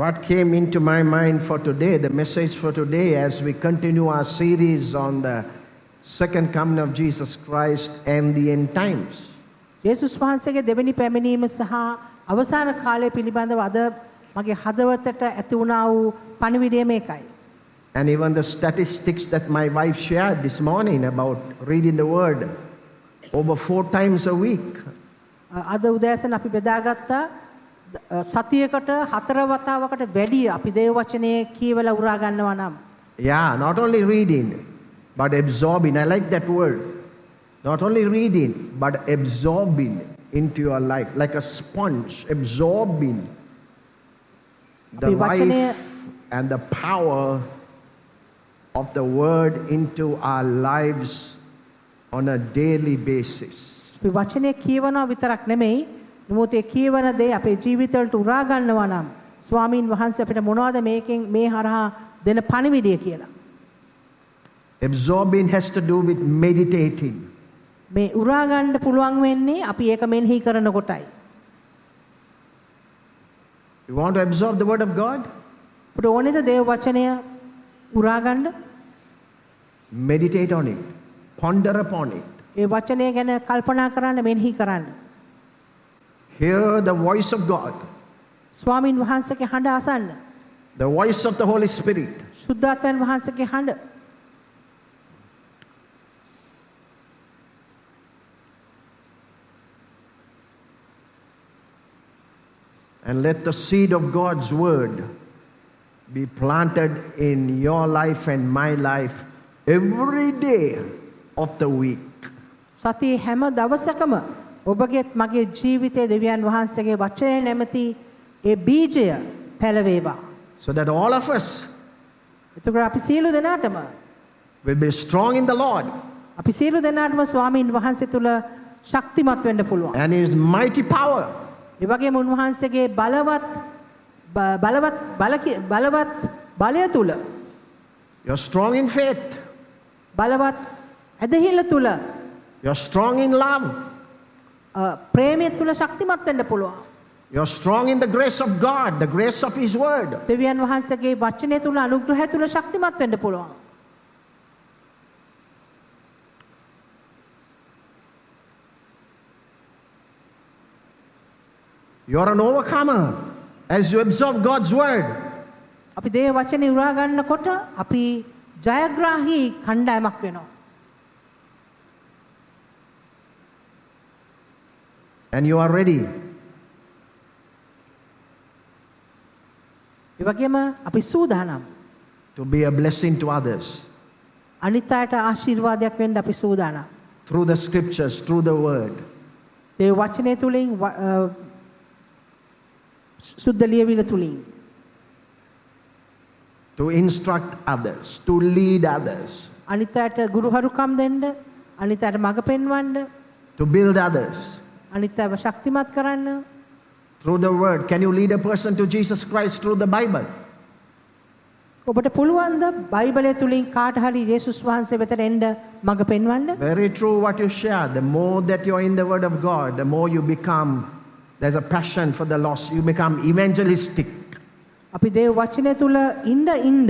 What came into my mind for today, the message for today, as we continue our series on the second coming of Jesus Christ and the end times. යේසුස් වහන්සේගේ දෙවෙනි පැමිණීම සහ අවසාන කාලය පිළිබඳව අද මගේ හදවතට ඇති වුණා වූ පණිවිඩය මේකයි. And even the statistics that my wife shared this morning about reading the word over 4 times a week. අද උදෑසන අපි බෙදාගත්තා සතියකට 4 වතාවකට වැඩි අපි දේව වචනේ කියවලා උරා ගන්නවා නම්. Yeah, not only reading, but absorbing. I like that word. Not only reading, but absorbing into your life, like a sponge, absorbing the life and the power of the word into our lives on a daily basis. අපි වචනේ කියවනවා විතරක් නෙමෙයි, නමුත් ඒ කියවන දේ අපේ ජීවිතවලට උරා ගන්නවා නම් ස්වාමින් වහන්සේ අපිට මොනවද මේකෙන් මේ හරහා දෙන පණිවිඩය කියලා. Absorbing has to do with meditating. මේ උරා ගන්න පුළුවන් වෙන්නේ අපි ඒක මෙනෙහි කරන කොටයි. You want to absorb the word of God? අපිට ඕනේද දේව වචනය උරා ගන්න? Meditate on it. Ponder upon it. ඒ වචනය ගැන කල්පනා කරන්න, මෙනෙහි කරන්න. Hear the voice of God. ස්වාමින් වහන්සේගේ හඬ අසන්න. The voice of the Holy Spirit. සුද්ධාත්මයන් වහන්සේගේ හඬ. And let the seed of God's word be planted in your life and my life every day of the week. සතියේ හැම දවසකම ඔබගේත් මගේ ජීවිතයේ දෙවියන් වහන්සේගේ වචනය නැමැති ඒ බීජය පැලවේවා. So that all of us එතකොට අපි සියලු දෙනාටම will be strong in the Lord අපි සියලු දෙනාටම ස්වාමින් වහන්සේ තුල ශක්තිමත් වෙන්න පුළුවන්. and His mighty power. ඒ වගේම උන්වහන්සේගේ බලවත් බලය තුල You're strong in faith. බලවත් ඇදහිල්ල තුල You're strong in love. ප්‍රේමය තුල ශක්තිමත් වෙන්න පුළුවන්. You're strong in the grace of God, the grace of His word. දෙවියන් වහන්සේගේ වචනය තුල අනුග්‍රහය තුල ශක්තිමත් වෙන්න පුළුවන්. You're an overcomer as you absorb God's word. අපි දේව වචනේ උරා ගන්නකොට අපි ජයග්‍රාහී කණ්ඩායමක් වෙනවා. And you are ready. ඒ වගේම අපි සූදානම්. To be a blessing to others. අනිත් අයට ආශිර්වාදයක් වෙන්න අපි සූදානම්. Through the scriptures, through the word. දේව වචනේ තුලින් සුද්ධ ලියවිල තුලින් To instruct others, to lead others. අනිත් අයට ගුරුහරුකම් දෙන්න, අනිත් අයට මඟ පෙන්වන්න, To build others. අනිත් අයව ශක්තිමත් කරන්න. Through the word. Can you lead a person to Jesus Christ through the Bible? ඔබට පුළුවන්ද බයිබලය තුලින් කාට හරි යේසුස් වහන්සේ වෙතට එන්න මඟ පෙන්වන්න? Very true what you share. The more that you're in the word of God, the more you become, there's a passion for the lost. You become evangelistic. අපි දේව වචනය තුල ඉන්න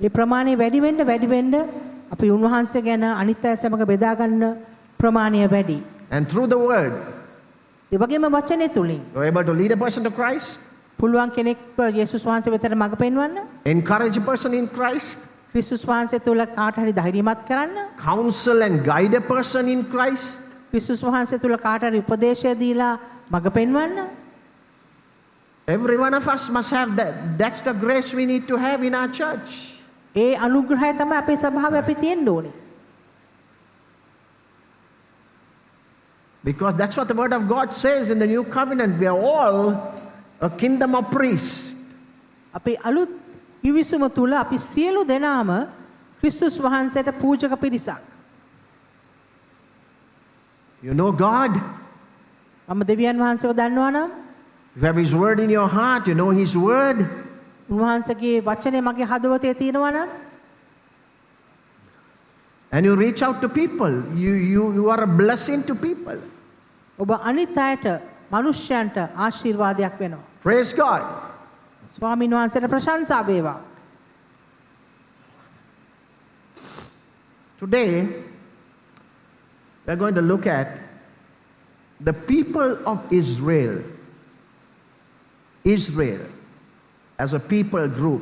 ඒ ප්‍රමාණය වැඩි වෙන්න අපි උන්වහන්සේ ගැන අනිත් අය සමග බෙදා ගන්න ප්‍රමාණය වැඩි. And through the word, ඒ වගේම වචනය තුලින් you're able to lead a person to Christ, පුළුවන් කෙනෙක්ව යේසුස් වහන්සේ වෙතට මඟ පෙන්වන්න, encourage a person in Christ, ක්‍රිස්තුස් වහන්සේ තුල කාට හරි ධෛර්යමත් කරන්න, counsel and guide a person in Christ. ක්‍රිස්තුස් වහන්සේ තුල කාට හරි උපදේශය දීලා මඟ පෙන්වන්න. Every one of us must have that. That's the grace we need to have in our church. ඒ අනුග්‍රහය තමයි අපේ සභාවේ අපි තියෙන්න ඕනේ. Because that's what the word of God says in the new covenant. We are all a kingdom of priests. අපි අලුත් කිවිසුම තුල අපි සියලු දෙනාම ක්‍රිස්තුස් වහන්සේට පූජක පිරිසක්. You know God. මම දෙවියන් වහන්සේව දන්නවා නම්, You have His word in your heart. You know His word. උන්වහන්සේගේ වචනේ මගේ හදවතේ තියෙනවා නම්, And you reach out to people. You are a blessing to people. ඔබ අනිත් අයට, මිනිස්යන්ට ආශිර්වාදයක් වෙනවා. Praise God. ස්වාමීන් වහන්සේට ප්‍රශංසා වේවා. Today, we're going to look at the people of Israel. Israel as a people group.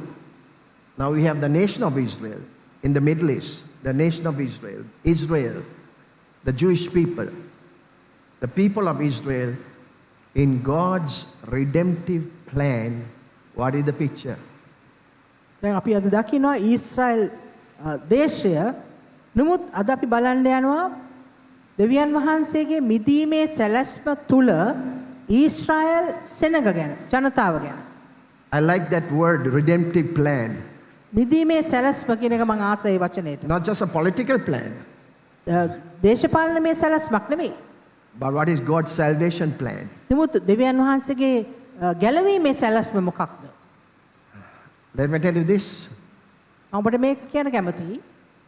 Now we have the nation of Israel in the Middle East, the nation of Israel. Israel, the Jewish people. The people of Israel in God's redemptive plan. What is the picture? දැන් අපි අද දකිනවා ඊශ්‍රායල් දේශය. නමුත් අද අපි බලන්න යනවා දෙවියන් වහන්සේගේ මිදීමේ සැලැස්ම තුල ඊශ්‍රායල් සෙනග ගැන, ජනතාව ගැන. I like that word, redemptive plan. මිදීමේ සැලැස්ම කියන එක මම ආසයි වචනේට. Not just a political plan, දේශපාලනමය සැලැස්මක් නෙමෙයි. but what is God's salvation plan? නමුත් දෙවියන් වහන්සේගේ ගැලවීමේ සැලැස්ම මොකක්ද? Let me tell you this, මම ඔබට මේක කියන්න කැමතියි.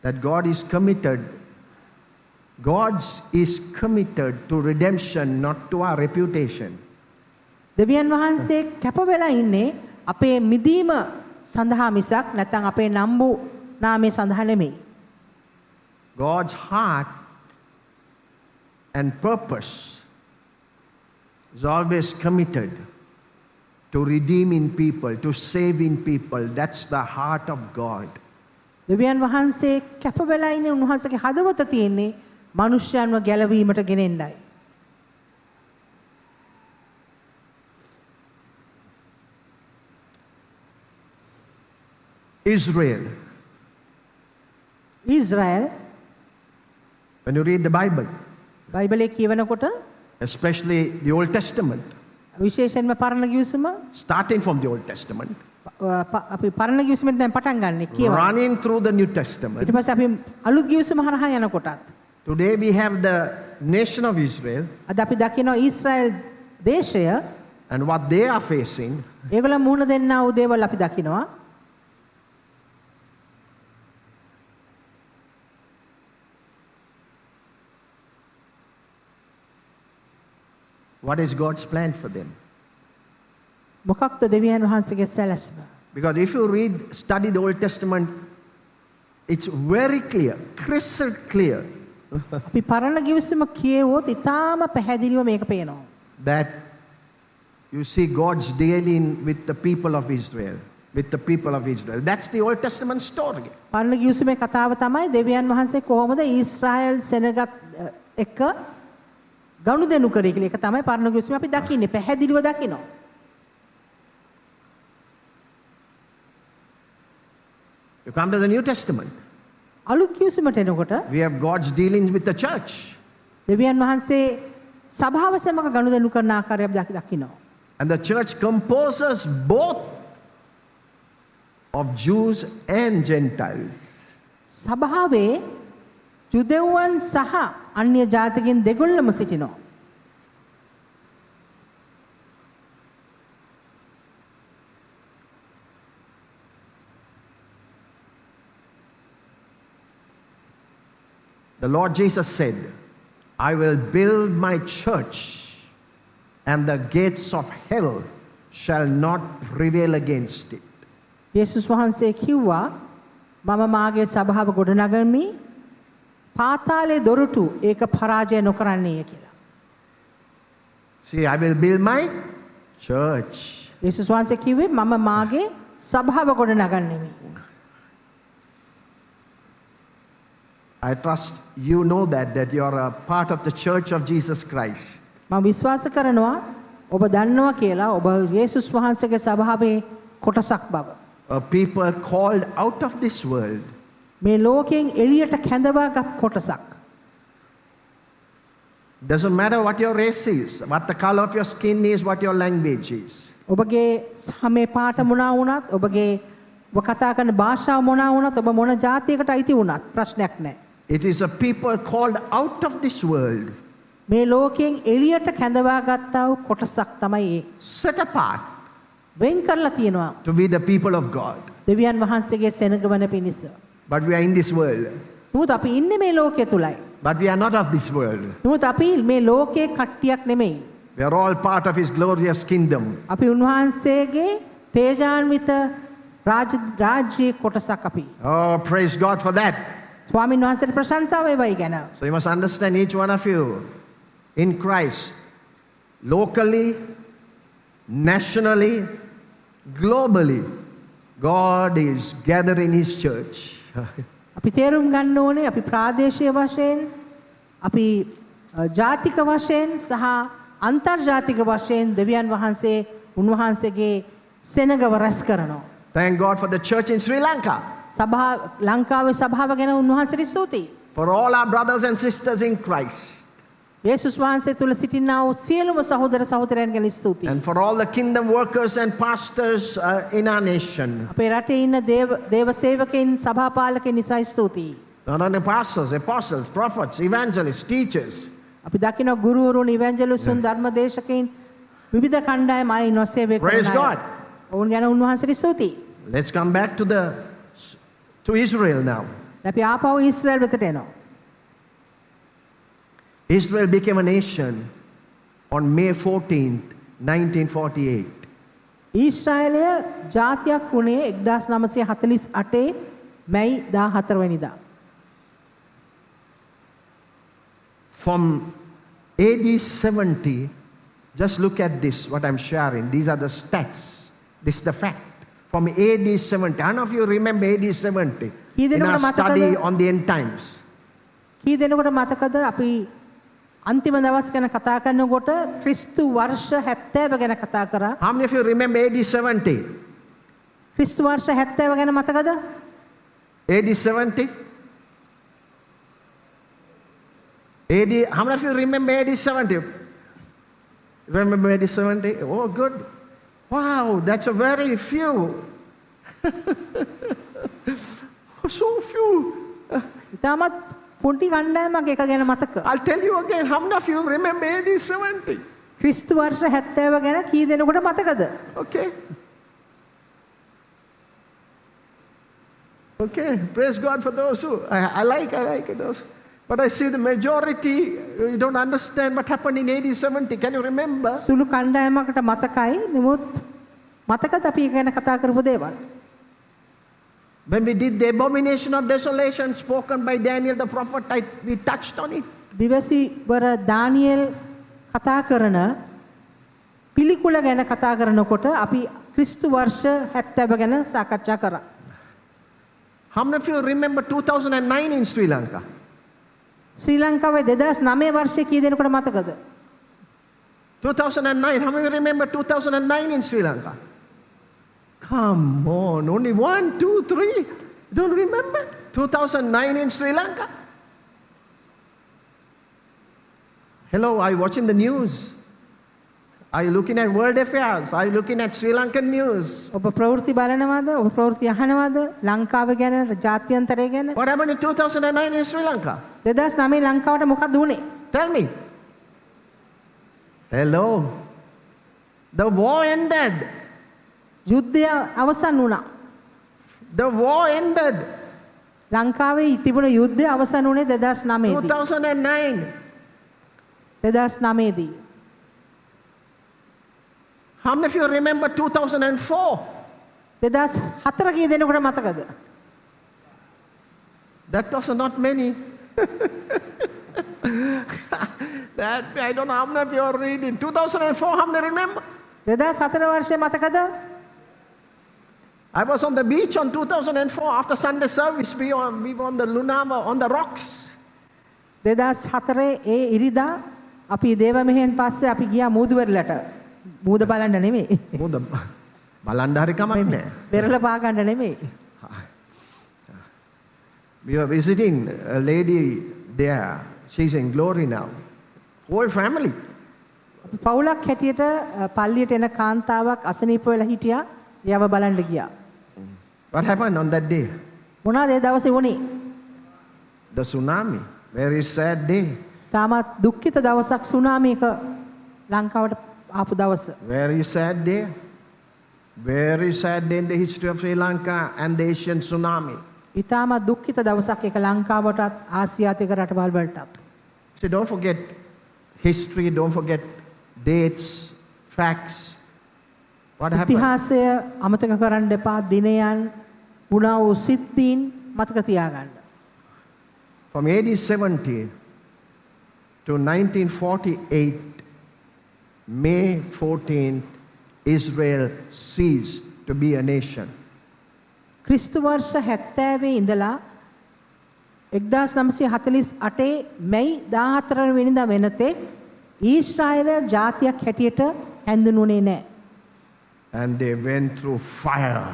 that God is committed to redemption, not to our reputation. දෙවියන් වහන්සේ කැප වෙලා ඉන්නේ අපේ මිදීම සඳහා මිසක් නැත්නම් අපේ නම්බු නාමය සඳහා නෙමෙයි. God's heart and purpose is always committed to redeeming people, to saving people. That's the heart of God. දෙවියන් වහන්සේ කැප වෙලා ඉන්නේ උන්වහන්සේගේ හදවත තියෙන්නේ මිනිස්යන්ව ගැලවීමට ගෙනෙන්නයි. Israel. Israel When you read the Bible, බයිබලයේ කියවනකොට especially the Old Testament, විශේෂයෙන්ම පරණ ගිවිසුම starting from the Old Testament, අපි පරණ ගිවිසුමෙන් දැන් පටන් ගන්න කියවන. running through the New ඊට Testament. පස්සේ අපි අලුත් ගිවිසුම හරහා යනකොටත් Today we have the nation of Israel අද අපි දකිනවා ඊශ්‍රායල් දේශය and what they are facing. ඒගොල්ලෝ මුහුණ දෙන්නා වූ දේවල් අපි දකිනවා. What is God's plan for them? මොකක්ද දෙවියන් වහන්සේගේ සැලැස්ම? Because if you study the Old Testament, it's very clear, crystal clear, අපි පරණ ගිවිසුම කියවුවොත් ඉතාම පැහැදිලිව මේක පේනවා. that you see God's dealing with the people of Israel. With the people of Israel. That's the Old Testament story. පරණ ගිවිසුමේ කතාව තමයි දෙවියන් වහන්සේ කොහොමද ඊශ්‍රායල් සෙනගත් එක ගනුදෙනු කරේ කියලා. ඒක තමයි පරණ ගිවිසුමේ අපි දකින්නේ පැහැදිලිව දකිනවා. You come to the New Testament. අලුත් ගිවිසුමට එනකොට We have God's dealings with the church. දෙවියන් වහන්සේ සභාව සමග ගනුදෙනු කරන ආකාරය අපි දකිනවා. And the church composes both of Jews and Gentiles. සභාවේ ජුදෙව්වන් සහ අන්‍ය ජාතිකින් දෙගොල්ලම සිටිනවා. The Lord Jesus said, I will build my church and the gates of hell shall not prevail against it. යේසුස් වහන්සේ කිව්වා මම මාගේ සභාව ගොඩනගමි පාතාලේ දොරටු ඒක පරාජය නොකරන්නේය කියලා. See, I will build my church. යේසුස් වහන්සේ කිව්වේ මම මාගේ සභාව ගොඩනගන්නෙමි. I trust you know that you are a part of the church of Jesus Christ. මම විශ්වාස කරනවා ඔබ දන්නවා කියලා ඔබ යේසුස් වහන්සේගේ සභාවේ කොටසක් බව. A people called out of this world. මේ ලෝකයෙන් එළියට කැඳවාගත් කොටසක්. Doesn't matter what your race is, what the color of your skin is, what your language is. ඔබගේ සමේ පාට මොනවා වුණත් ඔබගේ ඔබ කතා කරන භාෂාව මොනවා වුණත් ඔබ මොන ජාතියකට අයිති වුණත් ප්‍රශ්නයක් නැහැ. It is a people called out of this world. මේ ලෝකයෙන් එළියට කැඳවාගත්තා වූ කොටසක් තමයි ඒ. Set apart වෙන් කරලා තියෙනවා to be the people of God. දෙවියන් වහන්සේගේ සෙනගවන පිණිස. But we are in this world. නමුත් අපි ඉන්නේ මේ ලෝකයේ තුලයි. But we are not of this world. නමුත් අපි මේ ලෝකයේ කට්ටියක් නෙමෙයි. We are all part of His glorious kingdom. අපි උන්වහන්සේගේ තේජාන්විත රාජ්‍යයේ කොටසක් අපි. Oh, praise God for that. ස්වාමීන් වහන්සේට ප්‍රශංසාව වේවයි ගැන. So you must understand, each one of you in Christ, locally, nationally, globally, God is gathering His church. අපි තේරුම් ගන්න ඕනේ අපි ප්‍රාදේශීය වශයෙන් අපි ජාතික වශයෙන් සහ අන්තර්ජාතික වශයෙන් දෙවියන් වහන්සේ උන්වහන්සේගේ සෙනගව රැස් කරනවා. Thank God for the church in Sri Lanka, ලංකාවේ සභාව ගැන උන්වහන්සේට ස්තුතියි. for all our brothers and sisters in Christ, යේසුස් වහන්සේ තුල සිටිනා වූ සියලුම සහෝදර සහෝදරයන් ගැන ස්තුතියි. and for all the kingdom workers and pastors in our nation. අපේ රටේ ඉන්න දේව සේවකයන් සභාපාලකයන් නිසා ස්තුතියි. Not only pastors, apostles, prophets, evangelists, teachers. අපි දකින ගුරුවරුන් ඉවැන්ජලිස්තුන් ධර්මදේශකයන් විවිධ කණ්ඩායම් අය ඉන්නවා සේවය කරන Praise අය. God. ඔවුන් ගැන උන්වහන්සේට ස්තුතියි. Let's come back to Israel now. අපි ආපහු ඊශ්‍රායල් වෙතට එනවා. Israel became a nation on May 14th, 1948. ඊශ්‍රායලය ජාතියක් වුණේ 1948 මැයි 14 වෙනිදා. From AD 70, just look at this, what I'm sharing. These are the stats. This is the fact. From AD 70, I don't know if you remember AD 70 in our study on the end times. කී දෙනෙකුට මතකද අපි අන්තිම දවස් ගැන කතා කරනකොට ක්‍රිස්තු වර්ෂ 70 ගැන කතා කරා. How many of you remember AD 70? ක්‍රිස්තු වර්ෂ 70 ගැන මතකද? AD 70? AD, how many of you remember AD 70? Remember AD 70? Oh, good. Wow, that's a very few. So few. ඉතාමත් පොඩි කණ්ඩායමක් එක ගැන මතක. I'll tell you again, how many of you remember AD 70? ක්‍රිස්තු වර්ෂ 70 ගැන කී දෙනෙකුට මතකද? Okay. Okay, praise God for those who, I like those. But I see the majority, you don't understand what happened in AD 70. Can you remember? සුළු කණ්ඩායමකට මතකයි. නමුත් මතකද අපි ඒක ගැන කතා කරපු දේවල්? When we did the abomination of desolation spoken by Daniel the prophet, we touched on it. දිවසි වර දානියෙල් කතා කරන පිළිකුල ගැන කතා කරනකොට අපි ක්‍රිස්තු වර්ෂ 70 ගැන සාකච්ඡා කරා. How many of you remember 2009 in Sri Lanka? ශ්‍රී ලංකාවේ 2009 වර්ෂයේ කී දෙනෙකුට මතකද? 2009, how many remember 2009 in Sri Lanka? Come on, only 1, 2, 3. Don't remember? 2009 in Sri Lanka? Hello, are you watching the news? Are you looking at world affairs? Are you looking at Sri Lankan news? ඔබ ප්‍රවෘත්ති බලනවද? ඔබ ප්‍රවෘත්ති අහනවද? ලංකාව ගැන, ජාත්‍යන්තරය ගැන? What happened in 2009 in Sri Lanka? 2009 ලංකාවට මොකක්ද වුනේ? Tell me. Hello. The war ended. යුද්ධය අවසන් වුණා. The war ended. ලංකාවේ තිබුණ යුද්ධය අවසන් වුණේ 2009 දී. 2009. 2009 දී. How many of you remember 2004? 2004 කී දෙනෙකුට මතකද? That was not many. That I don't know how many of you are reading. 2004, how many remember? 2004 වර්ෂයේ මතකද? I was on the beach on 2004 after Sunday service. We were on the Lunava, on the rocks. 2004 ඒ ඉරිදා අපි දේව මෙහෙයන් පස්සේ අපි ගියා මූදුවරලට. මූද බලන්න නෙමෙයි. මොකද බලන්න හරි කමක් නැහැ. පෙරළ පා ගන්න නෙමෙයි. We were visiting a lady there. She's in glory now. Whole family. පවුලක් හැටියට පල්ලියට එන කාන්තාවක් අසනීප වෙලා හිටියා. එයාව බලන්න ගියා. What happened on that day? මොනවාද ඒ දවසේ වුනේ? The tsunami. Very sad day. තාමත් දුක්ඛිත දවසක් සුනාමි එක ලංකාවට ආපු දවස. Very sad day. Very sad day in the history of Sri Lanka and the Asian tsunami. ඊටාම දුක්ඛිත දවසක් එක ලංකාවටත් ආසියාතික රටවල් වලටත්. So don't forget history, don't forget dates, facts. What happened? ඉතිහාසය අමතක කරන්න එපා. දිනයන් වුණා වූ සිද්ධීන් මතක තියාගන්න. From AD 70 to 1948, May 14th, Israel ceased to be a nation. ක්‍රිස්තු වර්ෂ 70 ඉඳලා 1948 මැයි 14 වෙනිදා වෙනතෙක් ඊශ්‍රායලය ජාතියක් හැටියට හැඳින්වුනේ නැහැ. And they went through fire,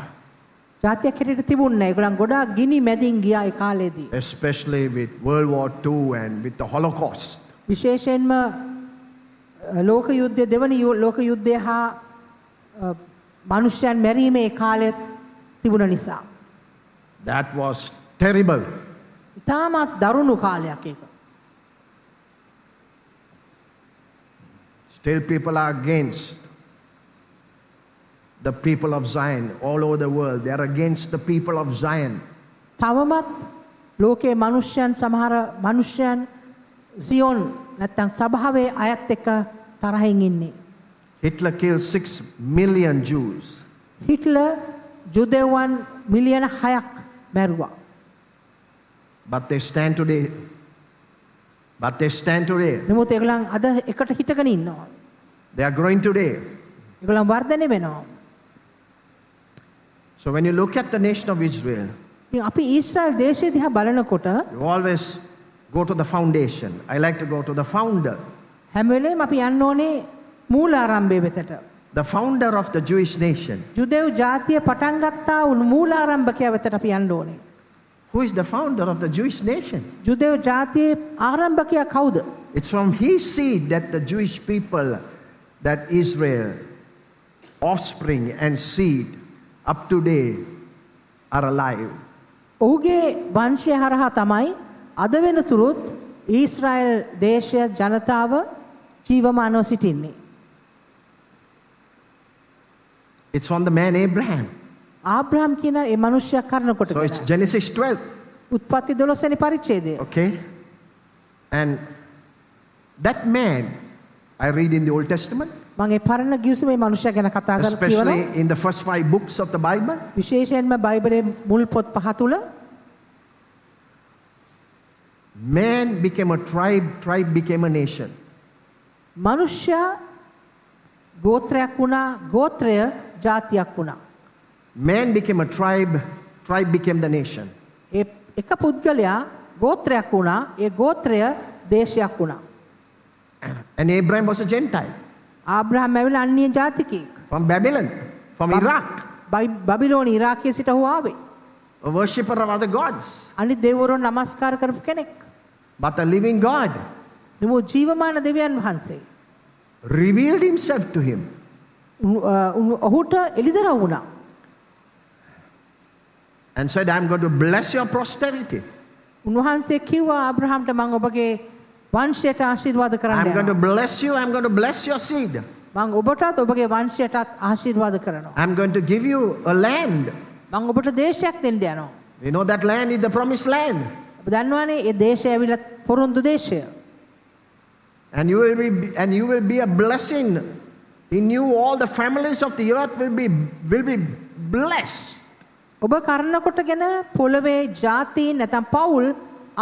ජාතියක් හැටියට තිබුණේ නැහැ. ඒගොල්ලන් ගොඩාක් ගිනි මැදින් ගියා ඒ කාලේදී. especially with World War II and with the Holocaust. විශේෂයෙන්ම ලෝක යුද්ධය දෙවනි ලෝක යුද්ධය හා මිනිස්යන් මැරීමේ කාලෙත් තිබුණ නිසා. That was terrible. ඉතාමත් දරුණු කාලයක් ඒක. Still, people are against the people of Zion all over the world. They are against the people of Zion. තවමත් ලෝකයේ මිනිස්යන් සමහර මිනිස්යන් සියොන් නැත්තම් සභාවේ අයත් එක්ක තරහින් ඉන්නේ. Hitler killed 6 million Jews. Hitler ජුදෙව්වන් මිලියන 6ක් මැරුවා. But they stand today. නමුත් ඒගොල්ලන් අද එකට හිටගෙන ඉන්නවා. They are growing today. ඒගොල්ලන් වර්ධනය වෙනවා. So when you look at the nation of Israel, ඉතින් අපි ඊශ්‍රායල් දේශය දිහා බලනකොට you always go to the foundation. I like to go to the founder. හැම වෙලේම අපි යන්න ඕනේ මූලාරම්භය වෙතට. The founder of the Jewish nation. ජුදෙව් ජාතිය පටන් ගත්තා වුණු මූලාරම්භකයා වෙතට අපි යන්න ඕනේ. Who is the founder of the Jewish nation? ජුදෙව් ජාතියේ ආරම්භකයා කවුද? It's from his seed that the Jewish people, that Israel, offspring and seed, up to today, are alive. ඔහුගේ වංශය හරහා තමයි අද වෙනතුරුත් ඊශ්‍රායල් දේශය ජනතාව ජීවමානව සිටින්නේ. It's from the man Abraham. ආබ්‍රහම් කියන ඒ මිනිසයා කරනකොට So it's Genesis 12. උත්පත්ති 12 වෙනි පරිච්ඡේදය. Okay? And that man, I read in the Old Testament, මම ඒ පරණ ගිවිසුමේ මිනිසයා ගැන කතා කරලා especially in the first 5 books of the Bible. විශේෂයෙන්ම බයිබලයේ මුල් පොත් 5 තුල Man became a tribe, tribe became a nation. මිනිසයා ගෝත්‍රයක් වුණා, ගෝත්‍රය ජාතියක් වුණා. Man became a tribe, tribe became the nation. ඒ එක පුද්ගලයා ගෝත්‍රයක් වුණා, ඒ ගෝත්‍රය දේශයක් වුණා. And Abraham was a Gentile ආබ්‍රහම් ඇවිල්ලා අන්‍ය ජාතිකයෙක්. from Babylon, from Iraq, බබිලෝන ඉරාකයේ සිට ඔහු ආවේ. a worshipper of other gods, අනිත් දෙවිවරුන් නමස්කාර කරපු කෙනෙක්. but a living God නමුත් ජීවමාන දෙවියන් වහන්සේ revealed himself to him. ඔහුට එළිදරව් වුණා. And said, I'm going to bless your posterity. උන්වහන්සේ කිව්වා ආබ්‍රහම්ට මම ඔබගේ වංශයට ආශිර්වාද කරන්න I'm going to යනවා. bless you, I'm going to bless your seed. මම ඔබටත් ඔබගේ වංශයටත් ආශිර්වාද කරනවා. I'm going to give you a land. මම ඔබට දේශයක් දෙන්න යනවා. You know that land is the promised land. ඔබ දන්නවනේ ඒ දේශය ඇවිල්ලා පොරොන්දු දේශය. And you will be a blessing. In you all the families of the earth will be blessed. ඔබ කරනකොටගෙන පොළවේ ජාතීන් නැත්නම් පවුල්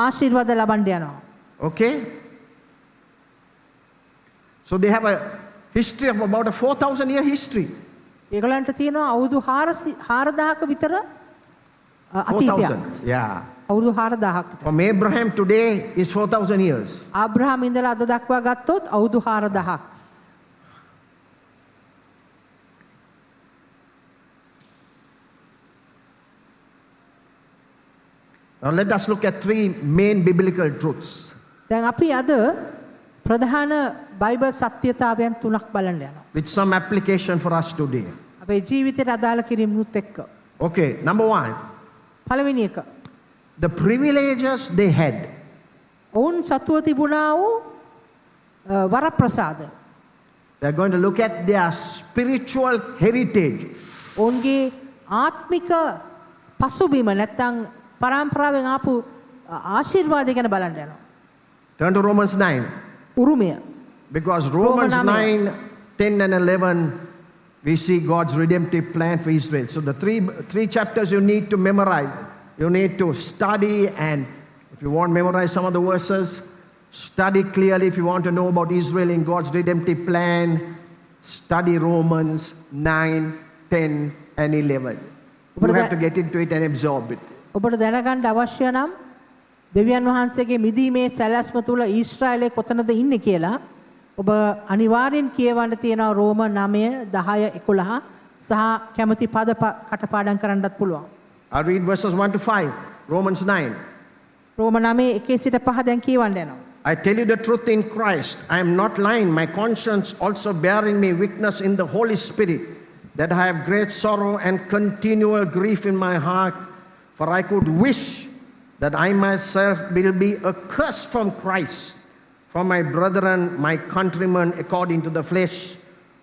ආශිර්වාද ලබන්න යනවා. Okay? So they have a history of about a 4,000 year history. ඒගොල්ලන්ට තියෙනවා අවුරුදු 4,000ක විතර අතීතයක්. 4,000. Yeah. අවුරුදු 4,000ක් විතර. From Abraham today is 4,000 years. ආබ්‍රහම් ඉඳලා අද දක්වා ගත්තොත් අවුරුදු 4,000ක්. Now let us look at 3 main biblical truths. දැන් අපි අද ප්‍රධාන බයිබල් සත්‍යතාවයන් 3ක් බලන්න යනවා. With some application for us today. අපේ ජීවිතයට අදාළ කිරීමුත් එක්ක. Okay, number 1. පළවෙනි එක. The privileges they had. ඔවුන් සතුව තිබුණා වූ වරප්‍රසාද. They are going to look at their spiritual heritage. ඔවුන්ගේ ආත්මික පසුබිම නැත්තම් පරම්පරාවෙන් ආපු ආශිර්වාදය ගැන බලන්න යනවා. Turn to Romans 9. උරුමය. Because Romans Roman 9, 10 and 11 we see God's redemptive plan for Israel. So the three chapters you need to memorize. You need to study, and if you want to memorize some of the verses, study clearly. If you want to know about Israel in God's redemptive plan, study Romans 9, 10, and 11. You have to get into it and absorb it. ඔබට දැනගන්න අවශ්‍ය නම් දෙවියන් වහන්සේගේ මිදීමේ සැලැස්ම තුල ඊශ්‍රායලයේ කොතනද ඉන්නේ කියලා ඔබ අනිවාර්යෙන් කියවන්න තියෙනවා රෝම 9 10 11 සහ කැමති පද කටපාඩම් කරන්නත් පුළුවන්. I'll read verses 1 to 5, Romans 9. රෝම 9 1 සිට 5 දැන් කියවන්න යනවා. I tell you the truth in Christ. I am not lying. My conscience also bearing me witness in the Holy Spirit that I have great sorrow and continual grief in my heart. For I could wish that I myself will be accursed from Christ, for my brethren, my countrymen according to the flesh,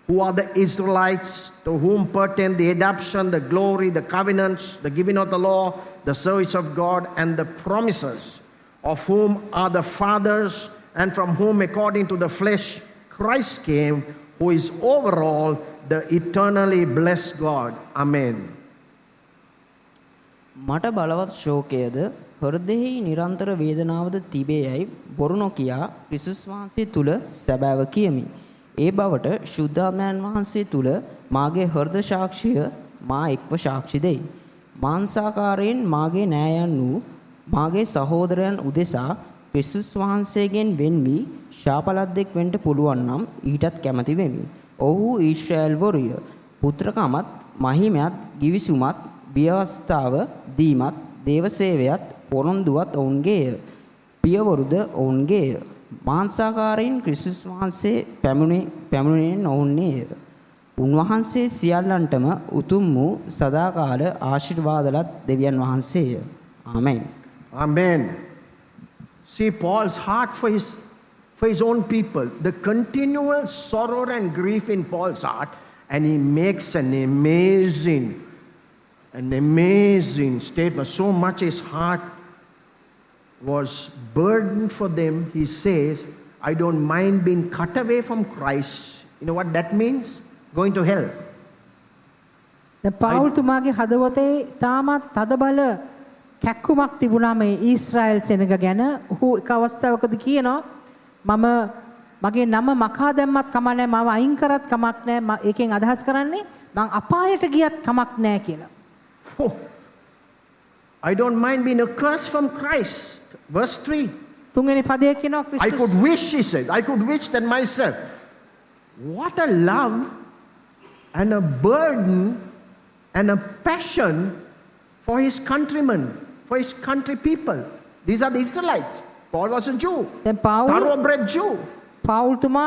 who are the Israelites, to whom pertain the adoption, the glory, the covenants, the giving of the law, the service of God, and the promises, of whom are the fathers, and from whom according to the flesh Christ came, who is over all the eternally blessed God. Amen. මට බලවත් ශෝකයද හෘදයෙහි නිරන්තර වේදනාවද තිබේයයි බොරු නොකියා ක්‍රිස්තුස් වහන්සේ තුල සැබෑව කියමි. ඒ බවට ශුද්ධාත්මයන් වහන්සේ තුල මාගේ හෘද සාක්ෂිය මා එක්ව සාක්ෂි දෙයි. මාංශාකාරයෙන් මාගේ නෑයන් වූ මාගේ සහෝදරයන් උදෙසා ක්‍රිස්තුස් වහන්සේගෙන් වෙන් වී ශාපලද්දෙක් වෙන්න පුළුවන් නම් ඊටත් කැමති වෙමි. ඔහු ඊශ්‍රායල් වරුය. පුත්‍රකමත් මහිමයත් ගිවිසුමත් විවස්ථාව දීමත් දේව සේවයත් පොරොන්දුවත් ඔවුන්ගේය. පියවරුද ඔවුන්ගේය. මාංශාකාරයෙන් ක්‍රිස්තුස් වහන්සේ පැමුණෙන් ඔවුන්නේය. උන්වහන්සේ සියල්ලන්ටම උතුම් වූ සදාකාල ආශිර්වාදලත් දෙවියන් වහන්සේය. ආමෙන්. Amen. See Paul's heart for his own people, the continual sorrow and grief in Paul's heart, and he makes an amazing statement. So much his heart was burdened for them. He says, I don't mind being cut away from Christ. You know what that means? Going to hell. දැන් පවුල් තුමාගේ හදවතේ තාමත් තදබල කැක්කුමක් තිබුණා මේ ඊශ්‍රායල් සෙනග ගැන. ඔහු එක අවස්ථාවකදී කියනවා මම මගේ නම මකා දැම්මත් කමක් නැහැ, මම අයින් කරත් කමක් නැහැ. ඒකෙන් අදහස් කරන්නේ මං අපායට ගියත් කමක් නැහැ කියලා. Oh, I don't mind being accursed from Christ. Verse 3. තුන්වෙනි පදයේ කියනවා I ක්‍රිස්තුස් could wish, he said, I could wish that myself. What a love and a burden and a passion for his countrymen, for his country people. These are the Israelites. Paul was a Jew, දැන් පවුල් thoroughbred Jew. පවුල් තුමා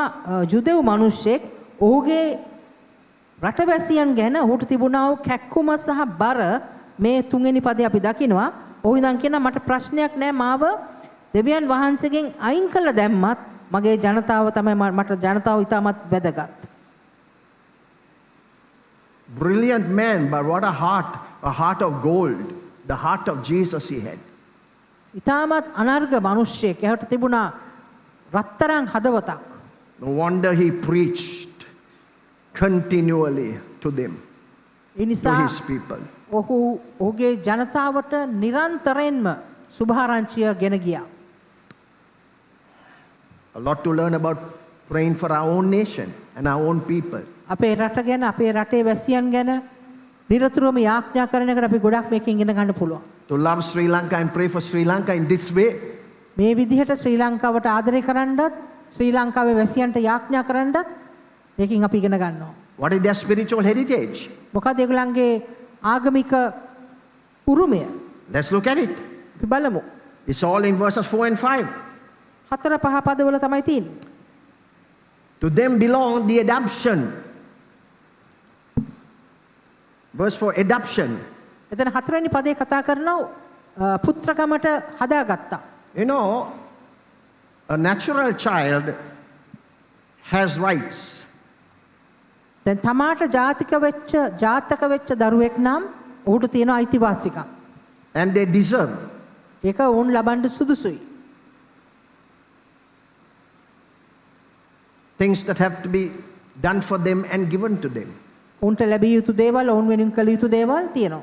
ජුදෙව් මිනිස්සෙක්. ඔහුගේ රටවැසියන් ගැන ඔහුට තිබුණා වූ කැක්කුම සහ බර මේ තුන්වෙනි පදේ අපි දකිනවා. ඔහු ඉඳන් කියනවා මට ප්‍රශ්නයක් නැහැ, මාව දෙවියන් වහන්සේගෙන් අයින් කළා දැම්මත් මගේ ජනතාව තමයි මට ජනතාව ඉතාමත් වැදගත්. Brilliant man, but what a heart of gold. The heart of Jesus he had. ඉතාමත් අනර්ග මිනිස්සෙක්. එහට තිබුණා රත්තරන් හදවතක්. No wonder he preached continually to them, A to නිසා his people. ඔහු ඔහුගේ ජනතාවට නිරන්තරයෙන්ම සුභාරංචිය ගෙන ගියා. A lot to learn about praying for our own nation and our own people. අපේ රට ගැන අපේ රටේ වැසියන් ගැන නිරතුරුවම යාඥා කරන එකට අපි ගොඩක් මේකෙන් ඉගෙන ගන්න පුළුවන්. To love Sri Lanka and pray for Sri Lanka in this way. මේ විදිහට ශ්‍රී ලංකාවට ආදරය කරන්නත් ශ්‍රී ලංකාවේ වැසියන්ට යාඥා කරන්නත් මේකෙන් අපි ඉගෙන ගන්නවා. What is their spiritual heritage? මොකද ඒගොල්ලන්ගේ ආගමික උරුමය? Let's look at it. අපි බලමු. It's all in verses 4 and 5. 4 5 පදවල තමයි තියෙන්නේ. To them belong the adoption. Verse 4, adoption. එතන 4 වෙනි පදේ කතා කරනවා පුත්‍රකමට හදාගත්තා. You know, a natural child has rights. දැන් තමාට ජාතක වෙච්ච දරුවෙක් නම් ඔහුට තියෙන අයිතිවාසිකම්. And they deserve. ඒක වුන් ලබන්න සුදුසුයි. Things that have to be done for them and given to them. උන්ට ලැබිය යුතු දේවල්, ඔවුන් වෙනුවෙන් කළ යුතු දේවල් තියෙනවා.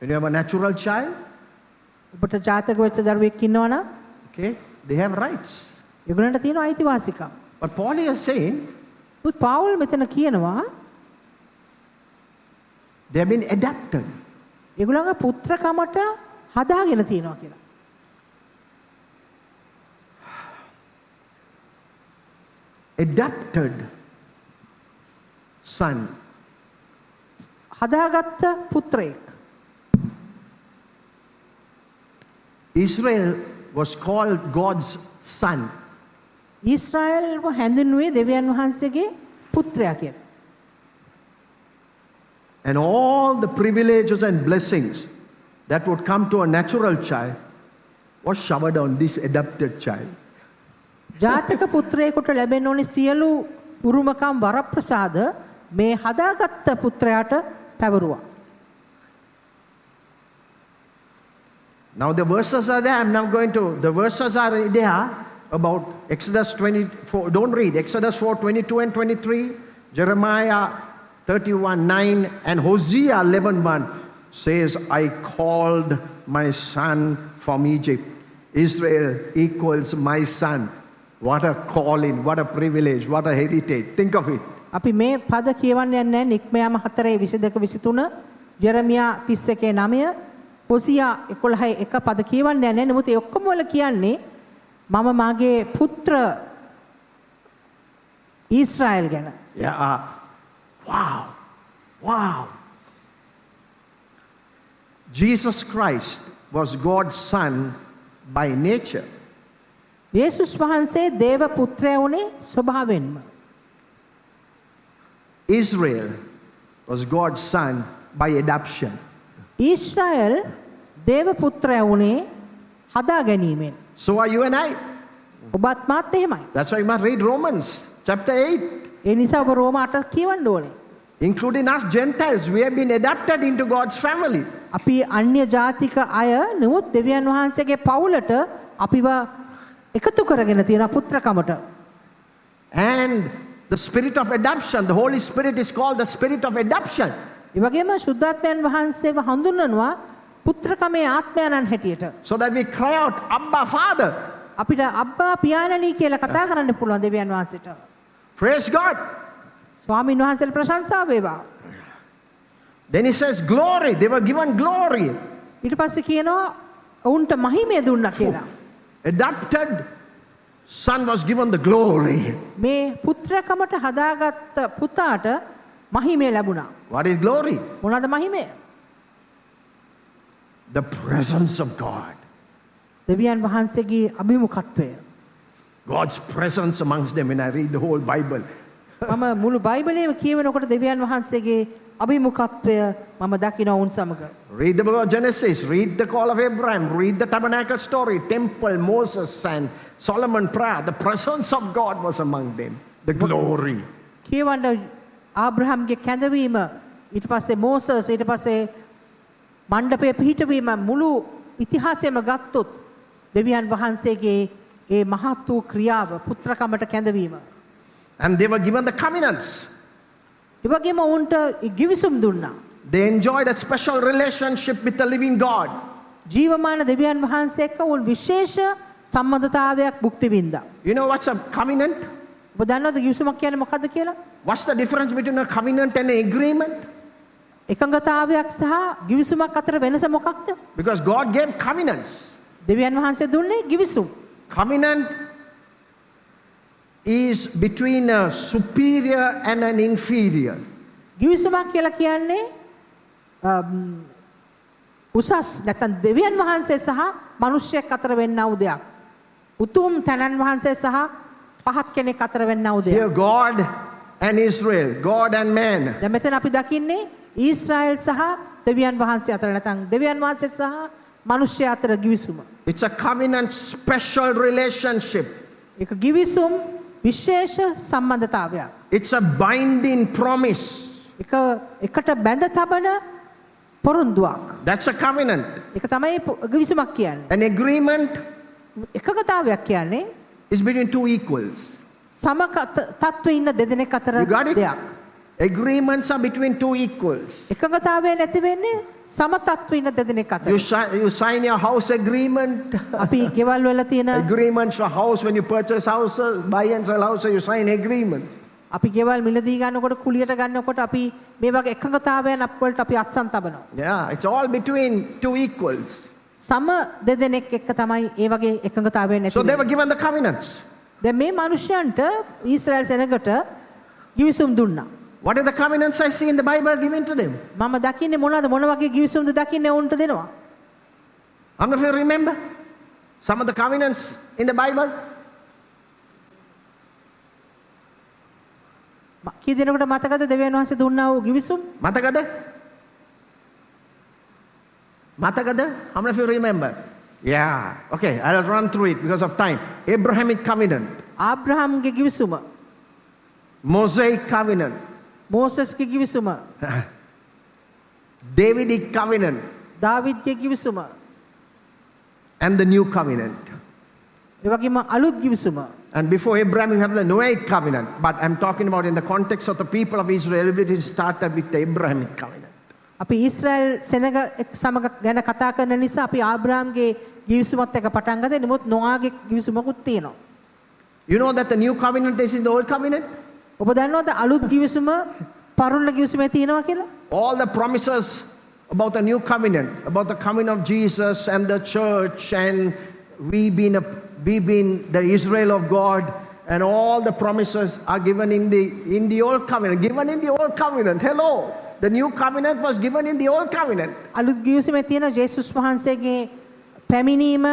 When you have a natural child, ඔබට ජාතක වෙච්ච දරුවෙක් ඉන්නවා නම් okay, they have rights. ඒගොල්ලන්ට තියෙන අයිතිවාසිකම්. But Paul is saying Paul මෙතන කියනවා they have been adapted. ඒගොල්ලන්ගේ පුත්‍රකමට හදාගෙන තියෙනවා කියලා. Adapted son. හදාගත්ත පුත්‍රයෙක්. Israel was called God's son. ඊශ්‍රායල්ව හැඳින්වුවේ දෙවියන් වහන්සේගේ පුත්‍රයා කියලා. And all the privileges and blessings that would come to a natural child was showered on this adopted child. ජාතක පුත්‍රයෙකුට ලැබෙන්න ඕනේ සියලු උරුමකම් වරප්‍රසාද මේ හදාගත්ත පුත්‍රයාට පැවරුවා. Now the verses are there. I'm now going to, the verses are there about Exodus 24. Don't read. Exodus 4, 22 and 23. Jeremiah 31, 9. And Hosea 11, 1 says, I called my son from Egypt. Israel equals my son. What a calling, what a privilege, what a heritage. Think of it. අපි මේ පද කියවන්නේ නැහැ. නික්මයාම 4:22 23 Jeremiah 31:9 හොසියා 11:1 පද කියවන්නේ නැහැ. නමුත් ඒ ඔක්කොම වල කියන්නේ මම මාගේ පුත්‍ර ඊශ්‍රායල් ගැන. Yeah. Wow. Wow. Jesus Christ was God's son by nature. යේසුස් වහන්සේ දේව පුත්‍රයා වුණේ ස්වභාවයෙන්ම. Israel was God's son by adoption. Israel දේව පුත්‍රයා වුණේ හදා ගැනීමෙන්. So are you and I. ඔබත් මාත් එහෙමයි. That's why you must read Romans chapter 8. ඒ නිසා ඔබ රෝම 8 කියවන්න ඕනේ. Including us Gentiles, we have been adopted into God's family. අපි අන්‍ය ජාතික අය නමුත් දෙවියන් වහන්සේගේ පවුලට අපිව එකතු කරගෙන තියෙන පුත්‍රකමට. And the spirit of adoption, the Holy Spirit is called the spirit of adoption. ඒ වගේම ශුද්ධාත්මයන් වහන්සේව හඳුන්වනවා පුත්‍රකමේ ආත්මයන්න් හැටියට. So that we cry out, Abba, Father. අපිට අබ්බා පියාණනි කියලා කතා කරන්න පුළුවන් දෙවියන් වහන්සේට. Praise God. ස්වාමීන් වහන්සේට ප්‍රශංසාව වේවා. Then he says glory. They were given glory. ඊට පස්සේ කියනවා ඔවුන්ට මහිමය දුන්නා කියලා. Adopted son was given the glory. මේ පුත්‍රකමට හදාගත්ත පුතාට මහිමය ලැබුණා. What is glory? මොනවාද මහිමය? The presence of God. දෙවියන් වහන්සේගේ අභිමුඛත්වය. God's presence amongst them when I read the whole Bible. මම මුළු බයිබලයේම කියවනකොට දෙවියන් වහන්සේගේ අභිමුඛත්වය මම දකිනවා උන් සමග. Read the book of Genesis, read the call of Abraham, read the tabernacle story, temple, Moses and Solomon prayer. The presence of God was among them. The glory. කියවන්න ආබ්‍රහම්ගේ කැඳවීම ඊට පස්සේ මෝසස් ඊට පස්සේ මණ්ඩපයේ පිහිටවීම මුළු ඉතිහාසයම ගත්තොත් දෙවියන් වහන්සේගේ ඒ මහත් වූ ක්‍රියාව පුත්‍රකමට කැඳවීම. And they were given the covenants. ඒ වගේම උන්ට ගිවිසුම් දුන්නා. They enjoyed a special relationship with the living God. ජීවමාන දෙවියන් වහන්සේ එක්ක උන් විශේෂ සම්බන්ධතාවයක් භුක්ති විඳා. You know what's a covenant? ඔබ දන්නවද ගිවිසුමක් කියන්නේ මොකද්ද කියලා? What's the difference between a covenant and an agreement? එකඟතාවයක් සහ ගිවිසුමක් අතර වෙනස මොකක්ද? Because God gave covenants. දෙවියන් වහන්සේ දුන්නේ ගිවිසුම්. Covenant is between a superior and an inferior. ගිවිසුමක් කියලා කියන්නේ උසස් නැත්නම් දෙවියන් වහන්සේ සහ මිනිසෙක් අතර වෙන්නා වූ දෙයක්. උතුම් තනන් වහන්සේ සහ පහත් කෙනෙක් අතර වෙන්නා වූ Here දෙයක්. God and Israel, God and man. දැන් මෙතන අපි දකින්නේ ඊශ්‍රායල් සහ දෙවියන් වහන්සේ අතර නැත්නම් දෙවියන් වහන්සේ සහ මිනිසයා අතර ගිවිසුම. It's a covenant special relationship. ඒක ගිවිසුම් විශේෂ සම්බන්ධතාවයක්. It's a binding promise. එකට බැඳ තබන පොරොන්දුවක්. That's a covenant. ඒක තමයි ගිවිසුමක් කියන්නේ. An agreement එකගතාවයක් කියන්නේ is between two equals. සම තත්ත්වයේ ඉන්න දෙදෙනෙක් අතර You got it? දෙයක්. Agreements are between two equals. එකඟතාවය නැති වෙන්නේ සම තත්ත්වයේ ඉන්න දෙදෙනෙක් අතර. You sign your house agreement. අපි ගෙවල් වල තියෙන Agreements for house when you purchase houses, buy and sell houses, you sign agreements. අපි ගෙවල් මිලදී ගන්නකොට කුලියට ගන්නකොට අපි මේ වගේ එකඟතාවයන් අපවලට අපි අත්සන් තබනවා. Yeah, it's all between two equals. සම දෙදෙනෙක් එක්ක තමයි ඒ වගේ එකඟතාවය නැති So they වෙන්නේ. were given the covenants. දැන් මේ මිනිස්යන්ට ඊශ්‍රායල් සෙනගට ගිවිසුම් දුන්නා. What are the covenants I see in the Bible given to them? මම දකින්නේ මොනවද මොන වගේ ගිවිසුම්ද දකින්නේ උන්ට දෙනවා. How many of you remember some of the covenants in the Bible? කී දෙනෙකුට මතකද දෙවියන් වහන්සේ දුන්නා වූ ගිවිසුම්? Matakada? Matakada? How many of you remember? Yeah. Okay, I'll run through it because of time. Abrahamic covenant, ආබ්‍රහම්ගේ ගිවිසුම, Mosaic covenant, මෝසස්ගේ ගිවිසුම, Davidic covenant, දාවිද්ගේ ගිවිසුම, and the new covenant. ඒ වගේම අලුත් ගිවිසුම. And before Abraham, you have the Noahic covenant. But I'm talking about in the context of the people of Israel, everything started with the Abrahamic covenant. අපි ඊශ්‍රායල් සෙනග සමග ගැන කතා කරන නිසා අපි ආබ්‍රහම්ගේ ගිවිසුමත් එක්ක පටන් ගත්තා. නමුත් නොආගේ ගිවිසුමකුත් තියෙනවා. You know that the new covenant is in the old covenant? ඔබ දන්නවද අලුත් ගිවිසුම පරණ ගිවිසුමේ තියෙනවා කියලා? All the promises about the new covenant, about the coming of Jesus and the church, and we've been the Israel of God, and all the promises are given in the old covenant. Given in the old covenant. Hello, the new covenant was given in the old covenant. අලුත් ගිවිසුමේ තියෙන ජේසුස් වහන්සේගේ පැමිණීම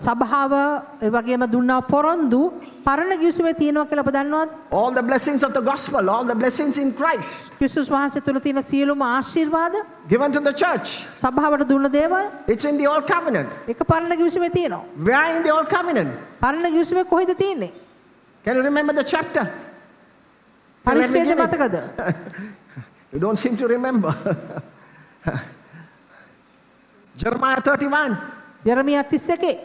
සභාව ඒ වගේම දුන්නා පොරොන්දු පරණ ගිවිසුමේ තියෙනවා කියලා ඔබ දන්නවද? All the blessings of the gospel, all the blessings in Christ, ක්‍රිස්තුස් වහන්සේ තුල තියෙන සියලුම ආශිර්වාද given to the church. සභාවට දුන්න දේවල් It's in the old covenant. ඒක පරණ ගිවිසුමේ තියෙනවා. Where in the old covenant? පරණ ගිවිසුමේ කොහෙද තියෙන්නේ? Can you remember the chapter? Let me පරිච්ඡේදය give it. මතකද? You don't seem to remember. Jeremiah 31. යරමියා 31.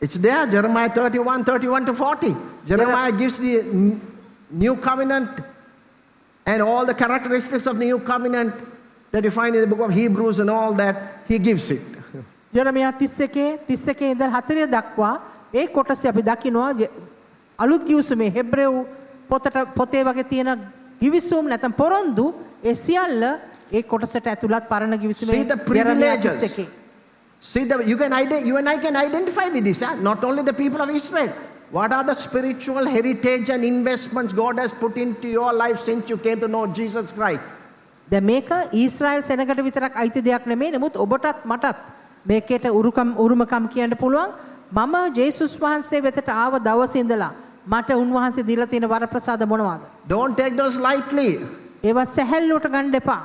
It's there, Jeremiah 31, 31 to 40. Jeremiah gives the new covenant and all the characteristics of the new covenant that you find in the book of Hebrews and all that. He gives it. යරමියා 31 ඉඳලා 40 දක්වා ඒ කොටස අපි දකිනවා අලුත් ගිවිසුමේ හෙබ්‍රේව් පොතේ වගේ තියෙන ගිවිසුම් නැත්නම් පොරොන්දු ඒ සියල්ල ඒ කොටසට ඇතුළත් පරණ ගිවිසුමේ See the privileges. See, you and I can identify with this. Huh? Not only the people of Israel. What are the spiritual heritage and investments God has put into your life since you came to know Jesus Christ? දැන් මේක ඊශ්‍රායල් සෙනගට විතරක් අයිති දෙයක් නෙමෙයි. නමුත් ඔබටත් මටත් මේකේට උරුමකම් කියන්න පුළුවන්. මම ජේසුස් වහන්සේ වෙතට ආව දවසේ ඉඳලා මට උන්වහන්සේ දීලා තියෙන වරප්‍රසාද මොනවාද? Don't take those lightly. ඒවා සැහැල්ලුවට ගන්න එපා.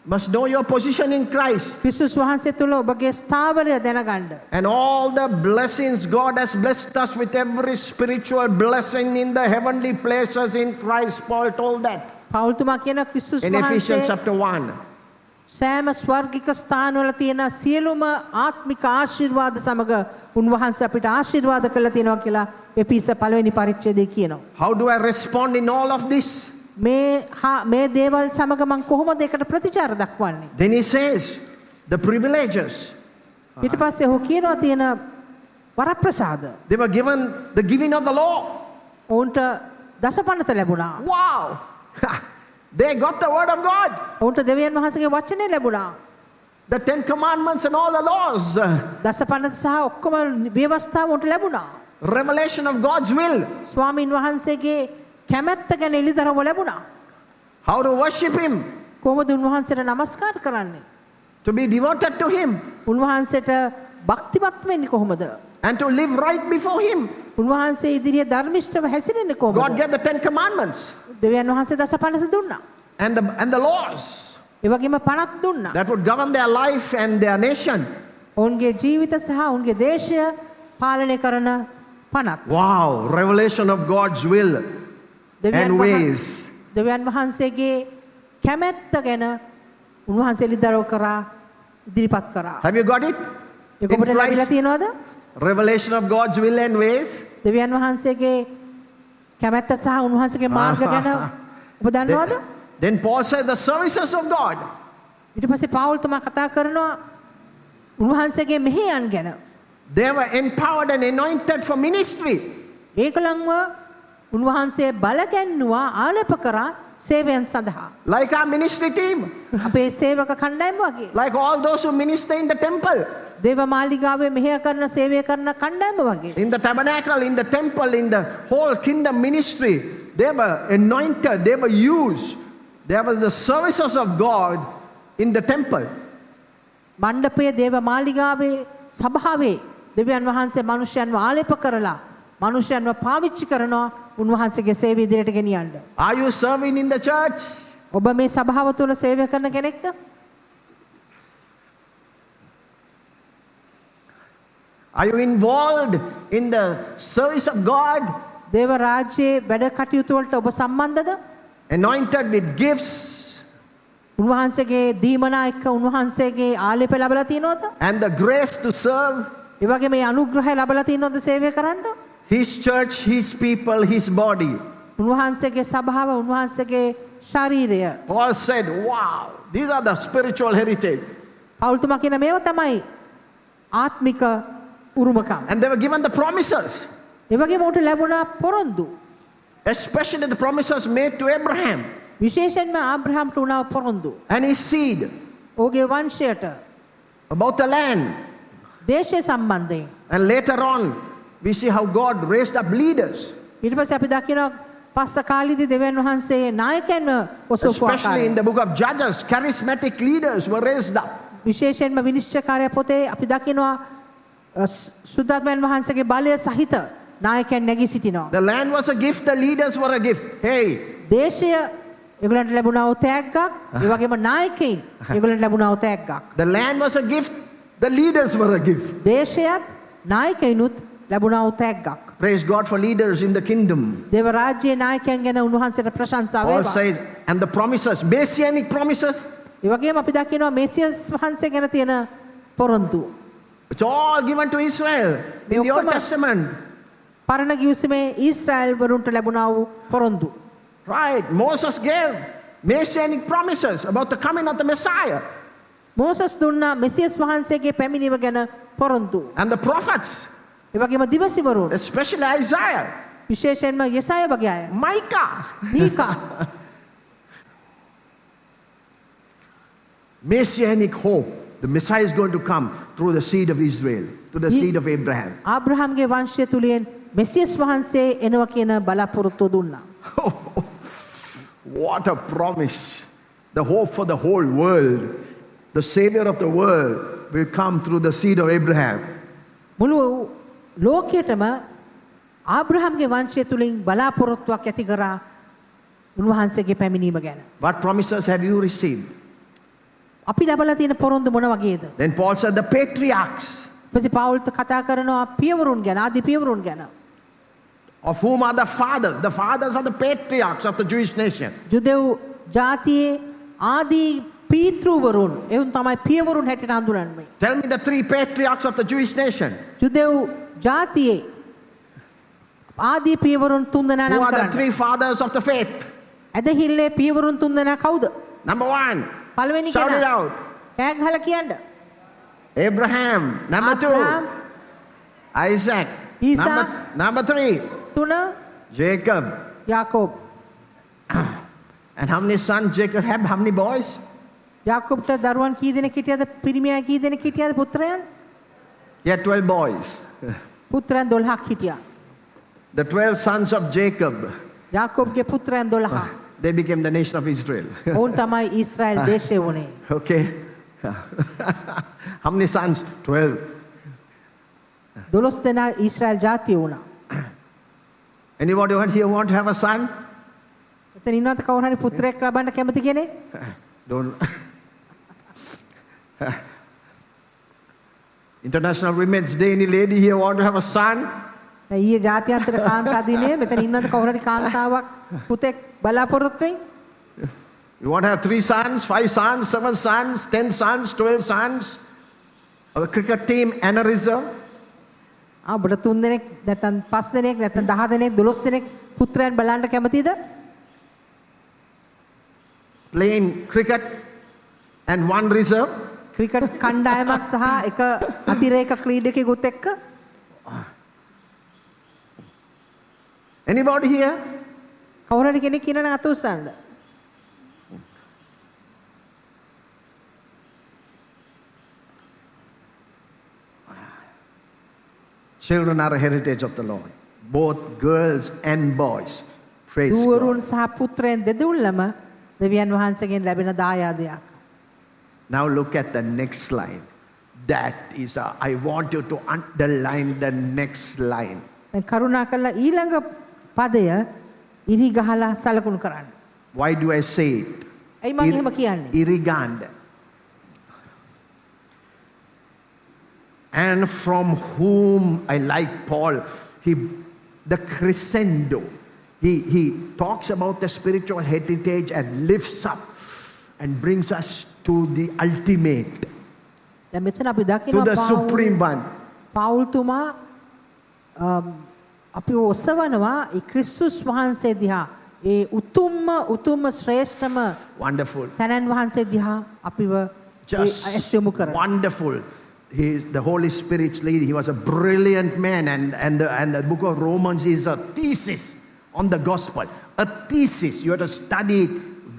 Must know your position in Christ. ක්‍රිස්තුස් වහන්සේ තුල ඔබගේ ස්ථාවරය දැනගන්න. And all the blessings God has blessed us with, every spiritual blessing in the heavenly places in Christ. Paul told that පෞල්තුමා කියන ක්‍රිස්තුස් in Ephesians වහන්සේ chapter 1. සෑම ස්වර්ගික ස්ථානවල තියෙන සියලුම ආත්මික ආශිර්වාද සමග උන්වහන්සේ අපිට ආශිර්වාද කළා තියෙනවා කියලා එපිස පළවෙනි පරිච්ඡේදයේ කියනවා. How do I respond in all of this? මේ දේවල් සමග මම කොහොමද ඒකට ප්‍රතිචාර දක්වන්නේ? Then he says, the privileges. ඊට පස්සේ ඔහු කියනවා තියෙන වරප්‍රසාද. They were given the giving of the law. ඔවුන්ට දසපන්නත ලැබුණා. Wow! They got the word of God. ඔවුන්ට දෙවියන් වහන්සේගේ වචනේ ලැබුණා. The 10 commandments and all the laws. දසපන්නත සහ ඔක්කොම ව්‍යවස්ථාව උන්ට ලැබුණා. Revelation of God's will. ස්වාමීන් වහන්සේගේ කැමැත්ත ගැන එළිදරව් ලැබුණා. How to worship him. කොහොමද උන්වහන්සේට නමස්කාර කරන්නේ? To be devoted to him. උන්වහන්සේට භක්තිමත් වෙන්නේ කොහොමද? And to live right before him. උන්වහන්සේ ඉදිරියේ ධර්මිෂ්ඨව හැසිරෙන්නේ God කොහොමද? gave the 10 commandments. දෙවියන් වහන්සේ දසපන්නත දුන්නා. And the laws ඒ වගේම පනත් දුන්නා. that would govern their life and their nation. ඔවුන්ගේ ජීවිත සහ ඔවුන්ගේ දේශය පාලනය කරන පනත්. Wow, revelation of God's will and ways. දෙවියන් වහන්සේගේ කැමැත්ත ගැන උන්වහන්සේ එළිදරව් කරා ඉදිරිපත් කරා. Have you got it? ඒක In ඔබට ලැබිලා Christ, තියෙනවද? revelation of God's will and ways. දෙවියන් වහන්සේගේ කැමැත්ත සහ උන්වහන්සේගේ මාර්ග ගැන ඔබ දන්නවද? Then Paul said the services of God. ඊට පස්සේ පාවුල් තුමා කතා කරනවා උන්වහන්සේගේ මෙහෙයන් ගැන. They were empowered and anointed for ministry. ඒකලන්ව උන්වහන්සේ බලගන්නවා ආලේප කරා සේවයන් සඳහා. Like our ministry team. අපේ සේවක කණ්ඩායම වගේ. Like all those who minister in the temple. දේව මාලිගාවේ මෙහෙය කරන සේවය කරන කණ්ඩායම වගේ. In the tabernacle, in the temple, in the whole kingdom ministry. They were anointed, they were used. There was the services of God in the temple. මණ්ඩපයේ දේව මාලිගාවේ සභාවේ දෙවියන් වහන්සේ මනුෂ්‍යයන්ව ආලේප කරලා මනුෂ්‍යයන්ව පාවිච්චි කරනවා උන්වහන්සේගේ සේවය ඉදිරියට ගෙනියන්න. Are you serving in the church? ඔබ මේ සභාව තුළ සේවය කරන කෙනෙක්ද? Are you involved in the service of God? දේව රාජ්‍යයේ වැඩ කටයුතු වලට ඔබ සම්බන්ධද? Anointed with gifts උන්වහන්සේගේ දීමනා එක්ක උන්වහන්සේගේ ආලේප ලැබලා තියෙනවද? and the grace to serve ඒ වගේ මේ අනුග්‍රහය ලැබලා තියෙනවද සේවය කරන්න? His church, His people, His body. උන්වහන්සේගේ සභාව උන්වහන්සේගේ ශරීරය. Paul said, wow, these are the spiritual heritage. පවුල් තුමා කියන මේවා තමයි ආත්මික උරුමකම්. And they were given the promises. ඒ වගේම උන්ට ලැබුණා පොරොන්දු. Especially the promises made to Abraham විශේෂයෙන්ම ආබ්‍රහම්ට වුණා පොරොන්දු. and his seed ඔහුගේ වංශයට about the land. දේශය සම්බන්ධයෙන්. And later on, we see how God raised up leaders. ඊට පස්සේ අපි දකිනවා පස්ස කාලීදී දෙවියන් වහන්සේ නායකයන්ව ඔසවපු Especially in ආකාරය. the book of Judges, charismatic leaders were raised up. විශේෂයෙන්ම විනිශ්චයකාරය පොතේ අපි දකිනවා සුද්ධාත්මයන් වහන්සේගේ බලය සහිත නායකයන් නැගී සිටිනවා. The land was a gift, the leaders were a gift. Hey, දේශය ඒගොල්ලන්ට ලැබුණා වූ තෑග්ගක්, ඒ වගේම නායකයින් ඒගොල්ලන්ට ලැබුණා වූ තෑග්ගක්. the land was a gift, the leaders were a gift. දේශයත් නායකයිනුත් ලැබුණා වූ තෑග්ගක්. Praise God for leaders in the kingdom. දේව රාජ්‍යයේ නායකයන් ගැන උන්වහන්සේට ප්‍රශංසා Paul වේවා. says, and the promises, messianic promises, ඒ වගේම අපි දකිනවා මේසියස් වහන්සේ ගැන තියෙන පොරොන්දු. it's all given to Israel in the Old ඔක්කොම- Testament. පරණ ගිවිසුමේ ඊශ්‍රායල් වරුන්ට ලැබුණා වූ පොරොන්දු. Right, Moses gave messianic promises about the coming of the Messiah. Moses දුන්නා මෙසියස් වහන්සේගේ පැමිණීම ගැන පොරොන්දු. And the prophets, ඒ වගේම දිවසිවරුන් especially Isaiah, විශේෂයෙන්ම යෙසාය වගේ අය. Micah. මීකා Messianic hope. The Messiah is going to come through the seed of Israel, to the seed of Abraham. ආබ්‍රහම්ගේ වංශය තුලින් මෙසියස් වහන්සේ එනවා කියන බලාපොරොත්තුව දුන්නා. What a promise. The hope for the whole world. The Savior of the world will come through the seed of Abraham. මුළු ලෝකයටම ආබ්‍රහම්ගේ වංශය තුලින් බලාපොරොත්තුවක් ඇති කරා උන්වහන්සේගේ පැමිණීම ගැන. What promises have you received? අපි ලැබලා තියෙන පොරොන්දු මොන වගේද? Then Paul said the patriarchs, ඊපස්සේ පවුල්ට කතා කරනවා පියවරුන් ගැන, ආදි පියවරුන් ගැන. of whom are the fathers. The fathers are the patriarchs of the Jewish nation. ජුදෙව් ජාතියේ ආදි පීතෘවරුන් එවුන් තමයි පියවරුන් හැටියට හඳුන්වන්නේ. Tell me the three patriarchs of the Jewish nation. ජුදෙව් ජාතියේ ආදි පියවරුන් තුන්දෙනා Who නම් are the කරන්නේ. three fathers of the faith? ඇදහිල්ලේ පියවරුන් තුන්දෙනා කවුද? Number one, පළවෙනි shout it කෙනා. out. කෑ ගහලා කියන්න. Abraham. Number two, ආබ්‍රහම්, Isaac. Isaac. Number three, තුන Jacob. යාකෝබ්. And how many sons Jacob had? How many boys? යාකෝබ්ට දරුවන් කී දෙනෙක් හිටියද? පිරිමියා කී දෙනෙක් හිටියද පුත්‍රයන්? He had 12 boys. පුත්‍රයන් 12ක් හිටියා. The 12 sons of Jacob, යාකෝබ්ගේ පුත්‍රයන් 12. they became the nation of Israel. ඔවුන් තමයි ඊශ්‍රායල් දේශය වුණේ. Okay. How many sons? 12. 12 දෙනා ඊශ්‍රායල් ජාතිය වුණා. Anybody here want to have a son? එතන ඉන්නවද කවුරු හරි පුත්‍රයෙක් ලබන්න කැමති කෙනෙක්? Don't. International Women's Day. Any lady here want to have a son? ඊයේ ජාත්‍යන්තර කාන්තා දිනයේ මෙතන ඉන්නවද කවුරු හරි කාන්තාවක් පුතෙක් බලාපොරොත්තු වෙයි? You want to have 3 sons, 5 sons, 7 sons, 10 sons, 12 sons? Of a cricket team and a reserve? ඔබට 3 දෙනෙක් නැත්නම් 5 දෙනෙක් නැත්නම් 10 දෙනෙක් 12 දෙනෙක් පුත්‍රයන් බලන්න කැමතිද? Playing cricket and one reserve. Cricket කණ්ඩායමක් සහ එක අතිරේක ක්‍රීඩකයෙකුත් එක්ක Anybody here? කවුරු හරි කෙනෙක් ඉන්නනම් අත උස්සන්න. Children are a heritage of the Lord, both girls and boys. Praise God. දූවරුන් සහ පුත්‍රයන් දෙදෙව්ලම දෙවියන් වහන්සේගෙන් ලැබෙන දායාදයක්. Now look at the next line. That is, I want you to underline the next line. දැන් කරුණා කරලා ඊළඟ පදය ඉරි ගහලා සලකුණු කරන්න. Why do I say it? ඇයි මම එහෙම කියන්නේ? Irrigand. And from whom I like Paul, the crescendo. He talks about the spiritual heritage and lifts up and brings us to the ultimate, දැන් මෙතන අපි to දකිනවා the supreme one. පවුල් තුමා අපි ඔසවනවා ඒ ක්‍රිස්තුස් වහන්සේ දිහා ඒ උතුම්ම ශ්‍රේෂ්ඨම Wonderful. තනන් වහන්සේ දිහා අපිව Just ඇස් යොමු කරනවා. wonderful. The Holy Spirit's lead. He was a brilliant man, and the book of Romans is a thesis on the gospel. A thesis. You have to study it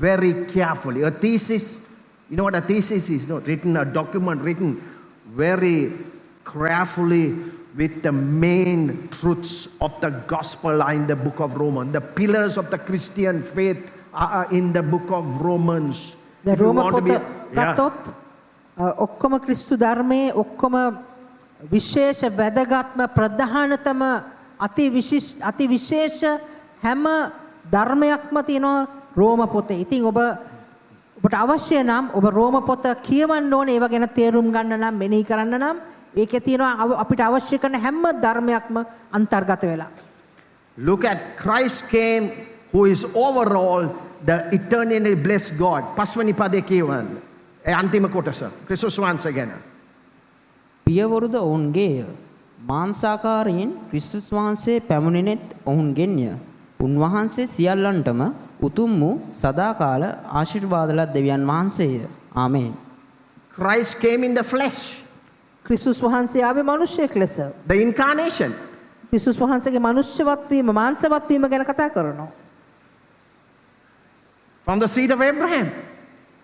very carefully. A thesis, you know what a thesis is? No, written, a document written very carefully with the main truths of the gospel are in the book of Romans. The pillars of the Christian faith are in the book of Romans. දැන් If you රෝම want to පොත be- yeah. ගත්තොත් ඔක්කොම ක්‍රිස්තු ධර්මයේ ඔක්කොම විශේෂ වැදගත්ම ප්‍රධානතම අති විශේෂ හැම ධර්මයක්ම තියෙනවා රෝම පොතේ. ඉතින් ඔබට අවශ්‍ය නම් ඔබ රෝම පොත කියවන්න ඕනේ. ඒව ගැන තේරුම් ගන්න නම් මෙනෙහි කරන්න නම් ඒකේ තියෙනවා අපිට අවශ්‍ය කරන හැම ධර්මයක්ම අන්තර්ගත වෙලා. Look at Christ came, who is overall the eternally blessed God. පස්වනි පදේ කියවන්න. අන්තිම කොටස. ක්‍රිස්තුස් වහන්සේ ගැන. පියවරුද ඔවුන්ගේය. මාංසාකාරයෙන් ක්‍රිස්තුස් වහන්සේ පැමුණෙනෙත් ඔවුන්ගෙන්ය. උන්වහන්සේ සියල්ලන්ටම උතුම් වූ සදාකාල ආශිර්වාදලත් දෙවියන් වහන්සේය. ආමේන්. Christ came in the flesh. ක්‍රිස්තුස් වහන්සේ ආවේ මිනිසෙක් ලෙස. The incarnation. ක්‍රිස්තුස් වහන්සේගේ මනුෂ්‍යවත් වීම මාංශවත් වීම ගැන කතා කරනවා. From the seed of Abraham.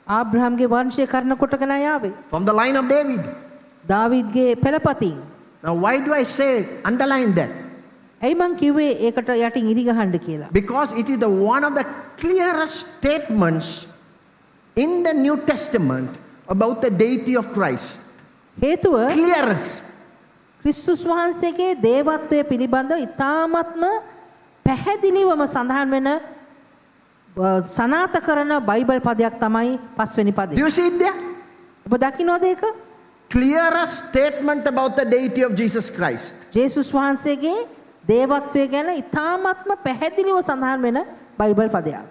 ආබ්‍රහම්ගේ වංශය කරන කොටගෙන ආවේ. From the line of David. දාවිද්ගේ පෙළපතින්. Now why do I say underline that? ඇයි මං කිව්වේ ඒකට යටින් ඉරි ගහන්න කියලා? Because it is the one of the clearest statements in the New Testament about the deity of Christ. හේතුව Clearest. ක්‍රිස්තුස් වහන්සේගේ දේවත්වය පිළිබඳව ඉතාමත්ම පැහැදිලිවම සඳහන් වෙන සනාත කරන බයිබල් පදයක් තමයි පස්වෙනි Do පදය. you see it there? ඔබ දකින්නවද ඒක? Clearest statement about the deity of Jesus Christ. ජේසුස් වහන්සේගේ දේවත්වය ගැන ඉතාමත්ම පැහැදිලිව සඳහන් වෙන බයිබල් පදයක්.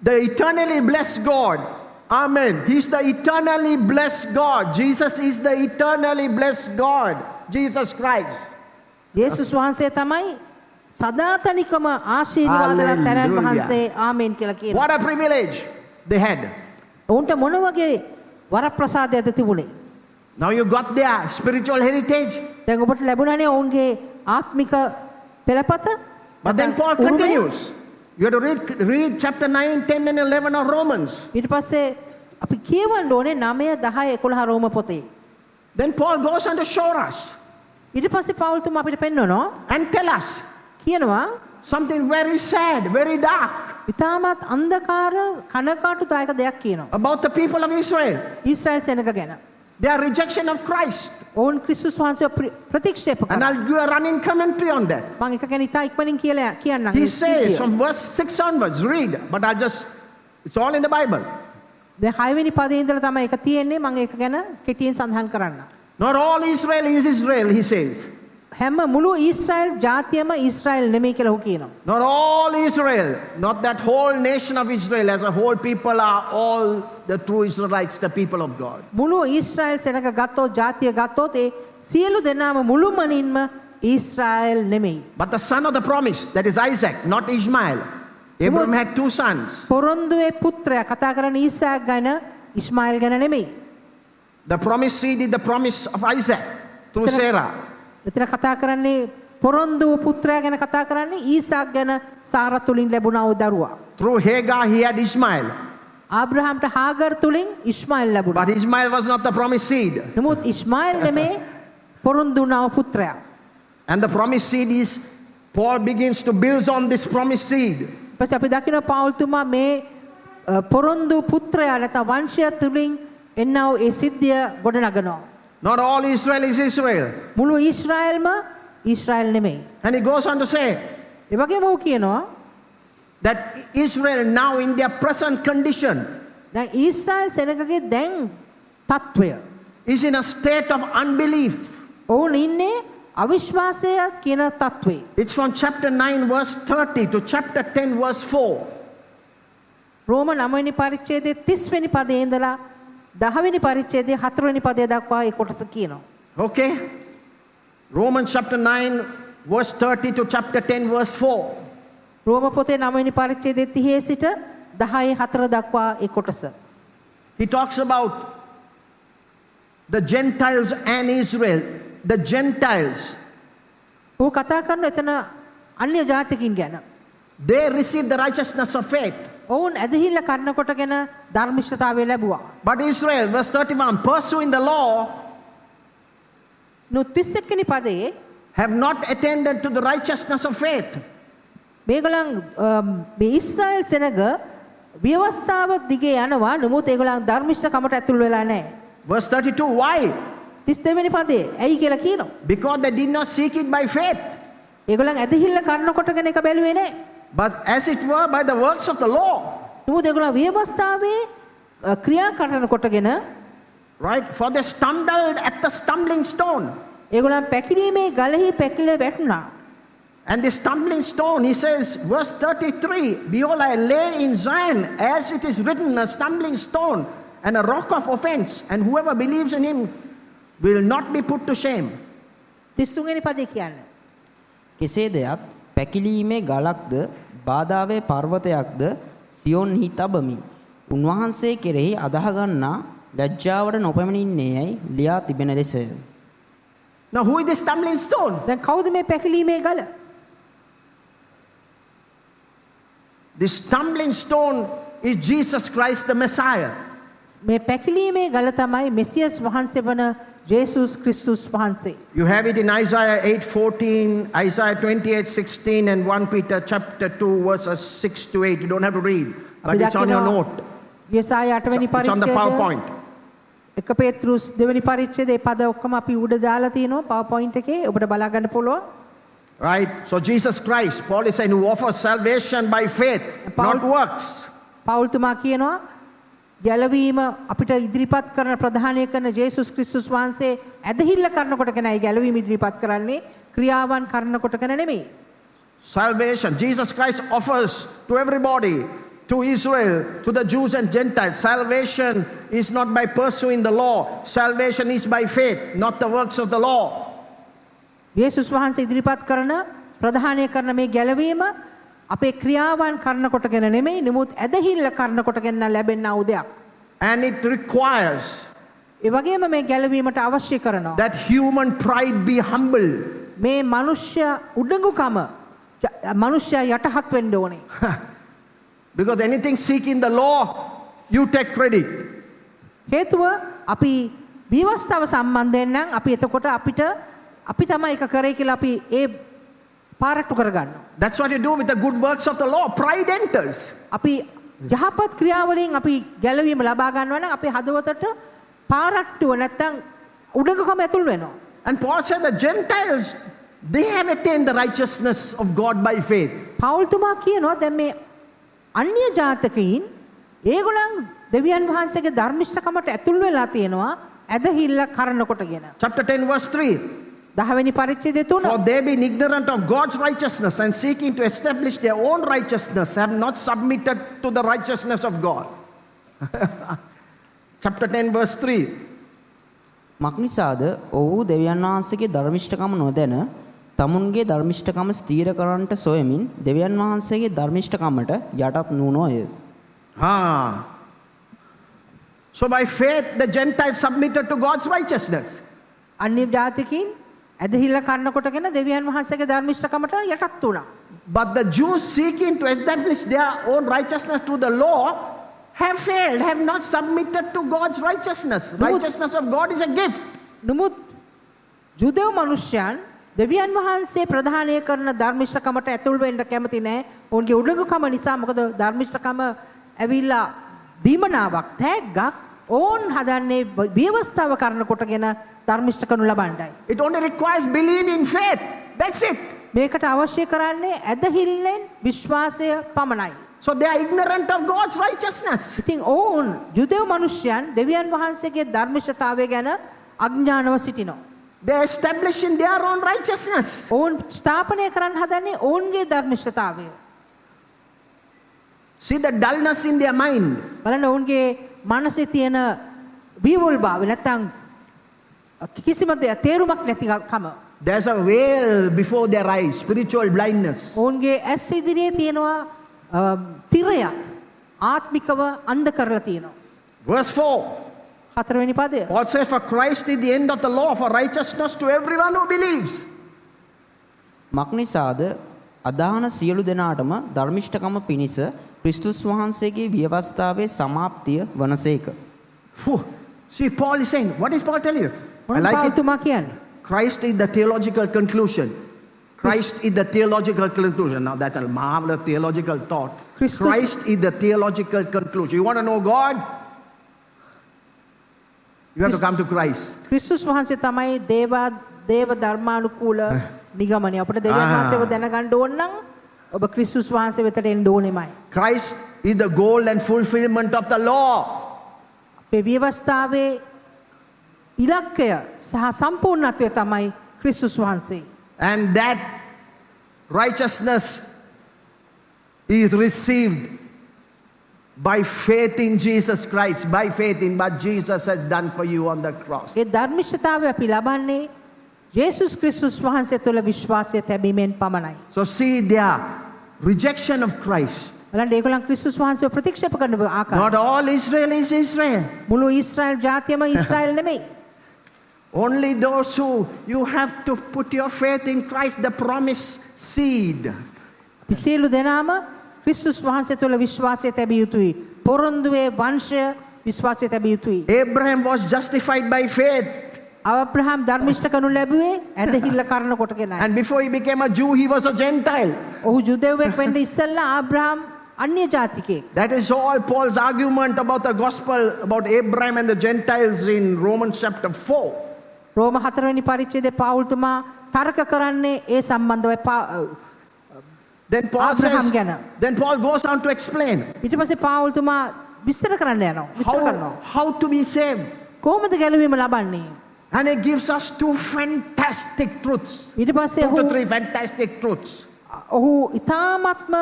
The eternally blessed God. Amen. He's the eternally blessed God. Jesus is the eternally blessed God. Jesus Christ. ජේසුස් වහන්සේ තමයි සදාතනිකම ආශිර්වාදවත් තැනන් Hallelujah. වහන්සේ ආමේන් කියලා කියනවා. What a privilege they had. ඔවුන්ට මොන වගේ වරප්‍රසාදයක්ද තිබුණේ? Now you got their spiritual heritage. දැන් ඔබට ලැබුණානේ ඔවුන්ගේ ආත්මික පෙළපත. But then Paul උරුමය. continues. You have to read chapter 9, 10 and 11 of Romans. ඊට පස්සේ අපි කියවන්න ඕනේ 9, 10, 11 රෝම පොතේ. Then Paul goes on to show us ඊට පස්සේ පවුල් තුමා අපිට පෙන්වනවා and tell us කියනවා something very sad, very dark ඉතාමත් අන්ධකාර කනකාටුදායක දෙයක් කියනවා. about the people of Israel. Israel සෙනග ගැන. Their rejection of Christ. ඔවුන් ක්‍රිස්තුස් වහන්සේව ප්‍රතික්ෂේප And කරා. I'll give a running commentary on that. මම එක ගැන ඉතා ඉක්මනින් කියලා කියන්නම්. He says from verse 6 onwards, read, but it's all in the Bible. දැන් 6 වෙනි පදේ ඉඳලා තමයි ඒක තියෙන්නේ. මම ඒක ගැන කෙටියෙන් සඳහන් කරන්න. Not all Israel is Israel, he says. හැම මුළු ඊශ්‍රායල් ජාතියම ඊශ්‍රායල් නෙමෙයි කියලා ඔහු කියනවා. Not all Israel, not that whole nation of Israel as a whole people are all the true Israelites, the people of God. මුළු ඊශ්‍රායල් සෙනඟ ගත්තොත් ජාතිය ගත්තොත් ඒ සියලු දෙනාම මුළුමනින්ම ඊශ්‍රායල් නෙමෙයි. But the son of the promise, that is Isaac, not Ishmael. Abraham had two sons. පොරොන්දුවේ පුත්‍රයා කතා කරන්නේ ඊසාක් ගැන ඉස්මායිල් ගැන නෙමෙයි. The promised seed is the promise of Isaac through Sarah. මෙතන කතා කරන්නේ පොරොන්දු පුත්‍රයා ගැන කතා කරන්නේ ඊසාක් ගැන සාරා තුලින් ලැබුණා වූ දරුවා. Through Hagar he had Ishmael. ආබ්‍රහාම්ට Hagar තුලින් ඉස්මායිල් ලැබුණා. But Ishmael was not the promised seed. නමුත් ඉස්මායිල් නෙමේ පොරොන්දු වුණා වූ පුත්‍රයා. And the promised seed is, Paul begins to build on this promised seed. ඊපස්සේ අපි දකිනවා පෞල්තුමා මේ පොරොන්දු පුත්‍රයා නැත්නම් වංශය තුලින් එන්නා වූ ඒ සිද්ධිය ගොඩනගනවා. Not all Israel is Israel. මුළු ඊශ්‍රායල්ම ඊශ්‍රායල් නෙමෙයි. And he goes on to say ඒ වගේම ඔහු කියනවා that Israel now in their present condition දැන් ඊශ්‍රායල් සෙනගගේ දැන් තත්වය is in a state of unbelief. ඔවුන් ඉන්නේ අවිශ්වාසය කියන තත්වේ. It's from chapter 9 verse 30 to chapter 10 verse 4. රෝම 9 වෙනි පරිච්ඡේදයේ 30 වෙනි පදයේ ඉඳලා 10 වෙනි පරිච්ඡේදයේ 4 වෙනි පදය දක්වා ඒ කොටස කියනවා. Okay? Romans chapter 9 verse 30 to chapter 10 verse 4. රෝම පොතේ 9 වෙනි පරිච්ඡේදයේ 30 සිට 10 4 දක්වා ඒ කොටස. He talks about the Gentiles and Israel. The Gentiles, ඔහු කතා කරන එතන අන්‍ය ජාතිකින් ගැන. they received the righteousness of faith. ඔවුන් ඇදහිල්ල කරන කොටගෙන ධර්මිෂ්ඨතාවය ලැබුවා. But Israel, verse 31, pursuing the law, 31 වෙනි පදයේ have not attended to the righteousness of faith. මේගොල්ලන් මේ ඊශ්‍රායල් සෙනග ව්‍යවස්ථාව දිගේ යනවා. නමුත් ඒගොල්ලන් ධර්මිෂ්ඨකමට ඇතුල් වෙලා නැහැ. Verse 32, why? 32 වෙනි පදයේ ඇයි කියලා කියනවා. Because they did not seek it by faith, ඒගොල්ලන් ඇදහිල්ල කරන කොටගෙන එක බැලුවේ නැහැ. but as it were by the works of the law. නමුත් ඒගොල්ලන් ව්‍යවස්ථාවේ ක්‍රියා කරන කොටගෙන Right? For they stumbled at the stumbling stone. ඒගොල්ලන් පැකිලීමේ ගලෙහි පැකිල වැටුණා. And the stumbling stone, he says, verse 33, behold, I lay in Zion, as it is written, a stumbling stone and a rock of offense, and whoever believes in him will not be put to shame. 33 වෙනි පදේ කියන්නේ. කෙසේ දෙයක් පැකිලීමේ ගලක්ද බාධාවේ පර්වතයක්ද සියොන්හි තබමි. උන්වහන්සේ කෙරෙහි අදහ ගන්නා ලැජ්ජාවට නොපැමිණින්නේයයි ලියා තිබෙන ලෙසය. Now, who is the stumbling stone? දැන් කවුද මේ පැකිලීමේ ගල? The stumbling stone is Jesus Christ, the Messiah. මේ පැකිලීමේ ගල තමයි මෙසියස් වහන්සේ වන ජේසුස් ක්‍රිස්තුස් වහන්සේ. You have it in Isaiah 8:14, Isaiah 28:16, and 1 Peter chapter 2, verses 6 to 8. You don't have to read, but it's on your note. යෙසායා 8 වෙනි It's on the පරිච්ඡේදය. PowerPoint. 1 පේත්‍රුස් 2 වෙනි පරිච්ඡේදයේ පද ඔක්කොම අපි උඩ දාලා තිනවා PowerPoint එකේ. ඔබට බලා ගන්න පුළුවන්. Right? So Jesus Christ, Paul is saying, who offers salvation by faith, not works. පෞල්තුමා කියනවා ගැලවීම අපිට ඉදිරිපත් කරන ප්‍රධානය කරන ජේසුස් ක්‍රිස්තුස් වහන්සේ ඇදහිල්ල කරනකොටගෙනයි ගැලවීම ඉදිරිපත් කරන්නේ ක්‍රියාවන් කරනකොටගෙන නෙමෙයි. Salvation. Jesus Christ offers to everybody, to Israel, to the Jews and Gentiles. Salvation is not by pursuing the law. Salvation is by faith, not the works of the law. යේසුස් වහන්සේ ඉදිරිපත් කරන ප්‍රධානය කරන මේ ගැලවීම අපේ ක්‍රියාවන් කරනකොටගෙන නෙමෙයි නමුත් ඇදහිල්ල කරනකොටගෙන ලැබෙනා වූ දෙයක්. And it requires ඒ වගේම මේ ගැලවීමට අවශ්‍ය කරනවා that human pride be humble. මේ මනුෂ්‍ය උඩඟුකම මනුෂ්‍ය යටහත් වෙන්න ඕනේ. Because anything seeking the law, you take credit. හේතුව අපි විවස්ථාව සම්බන්ධයෙන් නම් අපි එතකොට අපි තමයි එක කරේ කියලා අපි ඒ පාරට්ටු කරගන්නවා. That's what you do with the good works of the law. Pride enters. අපි යහපත් ක්‍රියාවලින් අපි ගැලවීම ලබා ගන්නවා නම් අපේ හදවතට පාරට්ටුව නැත්තම් උඩඟකම ඇතුල් වෙනවා. And Paul said the Gentiles, they have attained the righteousness of God by faith. පෞල්තුමා කියනවා දැන් මේ අන්‍ය ජාතකයින් ඒගොල්ලන් දෙවියන් වහන්සේගේ ධර්මිෂ්ඨකමට ඇතුල් වෙලා තියෙනවා ඇදහිල්ල කරනකොටගෙන. Chapter 10 verse 3. 10 වෙනි පරිච්ඡේදය 3. For they being ignorant of God's righteousness and seeking to establish their own righteousness have not submitted to the righteousness of God. Chapter 10 verse 3. මක්නිසාද ඔහු දෙවියන් වහන්සේගේ ධර්මිෂ්ඨකම නොදැන තමුන්ගේ ධර්මිෂ්ඨකම ස්ථීර කරන්නට සොයමින් දෙවියන් වහන්සේගේ ධර්මිෂ්ඨකමට යටත් නුනෝය. So by faith the Gentiles submitted to God's righteousness. අන්‍ය ජාතිකයින් ඇදහිල්ල කන්න කොටගෙන දෙවියන් වහන්සේගේ ධර්මිෂ්ඨකමට යටත් වුණා. But the Jews seeking to establish their own righteousness through the law have failed, have not submitted to God's righteousness. Righteousness of God is a gift. නමුත් ජුදෙව් මිනිසයන් දෙවියන් වහන්සේ ප්‍රදානය කරන ධර්මිෂ්ඨකමට ඇතුල් වෙන්න කැමති නැහැ. ඔවුන්ගේ උඩඟුකම නිසා මොකද ධර්මිෂ්ඨකම ඇවිල්ලා දීමනාවක් තෑග්ගක් ඕන් හදන්නේ ව්‍යවස්ථාව කරන කොටගෙන ධර්මිෂ්ඨකනු ලබන්නයි. It only requires belief in faith. That's it. මේකට අවශ්‍ය කරන්නේ ඇදහිල්ලෙන් විශ්වාසය පමණයි. So they are ignorant of God's righteousness. ඉතින් ඔවුන් ජුදෙව් මිනිසයන් දෙවියන් වහන්සේගේ ධර්මිෂ්ඨතාවය ගැන අඥානව සිටිනවා. They are establishing their own righteousness. ඔවුන් ස්ථාපනය කරන්න හදන්නේ ඔවුන්ගේ ධර්මිෂ්ඨතාවය. See the dullness in their mind. බලන්න ඔවුන්ගේ මනසේ තියෙන විවුල් භාවය නැත්තම් කිසිම දෙයක් තේරුමක් නැතිකම. There's a veil before their eyes, spiritual blindness. ඔවුන්ගේ ඇස් ඉදිරියේ තියෙනවා තිරයක් ආත්මිකව අන්ධ කරලා තියෙනවා. Verse 4. 4 වෙනි පදය. Paul says, for Christ is the end of the law for righteousness to everyone who believes. මක්නිසාද අදහන සියලු දෙනාටම ධර්මිෂ්ඨකම පිණිස ක්‍රිස්තුස් වහන්සේගේ ව්‍යවස්ථාවේ සමාප්තිය වනසේක. Phew. See, Paul is saying, what is Paul telling you? I like it. තුමා කියන්නේ. Christ is the theological conclusion. Christ is the theological conclusion. Now that's a marvelous theological thought. Christ is the theological conclusion. You want to know God? You have to come to Christ. ක්‍රිස්තුස් වහන්සේ තමයි දේව ධර්මානුකූල නිගමනය. අපිට දෙවියන් වහන්සේව දැනගන්න ඕන නම් ඔබ ක්‍රිස්තුස් වහන්සේ වෙතට එන්න ඕනෙමයි. Christ is the goal and fulfillment of the law. අපේ ව්‍යවස්ථාවේ ඉලක්කය සහ සම්පූර්ණත්වය තමයි ක්‍රිස්තුස් වහන්සේ. And that righteousness is received by faith in Jesus Christ, by faith in what Jesus has done for you on the cross. ඒ ධර්මිෂ්ඨතාවය අපි ලබන්නේ යේසුස් ක්‍රිස්තුස් වහන්සේ තුළ විශ්වාසය තැබීමෙන් පමණයි. So see their rejection of Christ. බලන්න ඒගොල්ලන් ක්‍රිස්තුස් වහන්සේව ප්‍රතික්ෂේප කරන ආකාරය. Not all Israel is Israel. මුළු ඊශ්‍රායල් ජාතියම ඊශ්‍රායල් නෙමෙයි. Only those who you have to put your faith in Christ, the promised seed. අපි සියලු දෙනාම ක්‍රිස්තුස් වහන්සේ තුළ විශ්වාසය තැබිය යුතුයි. පොරොන්දුවේ වංශය විශ්වාසය තැබිය යුතුයි. Abraham was justified by faith. Abraham ධර්මිෂ්ඨකනු ලැබුවේ ඇදහිල්ල කරන කොටගෙනයි. And before he became a Jew, he was a Gentile. ඔහු ජුදෙව්වෙක් වෙන්න ඉස්සෙල්ලා අබ්‍රහම් අන්‍ය ජාතිකයෙක්. That is all Paul's argument about the gospel, about Abraham and the Gentiles in Romans chapter 4. රෝම 4 වෙනි පරිච්ඡේදයේ පවුල්තුමා තර්ක කරන්නේ ඒ සම්බන්ධව Then Paul Abraham says, ගැන. then Paul goes on to explain ඊට පස්සේ පවුල්තුමා විස්තර කරන්න යනවා. විස්තර කරනවා. how to be saved. කොහොමද ගැලවීම ලබන්නේ? And he gives us two fantastic truths. ඊට පස්සේ 2 to ඔහු 3 fantastic truths. ඔහු ඊ타ත්ම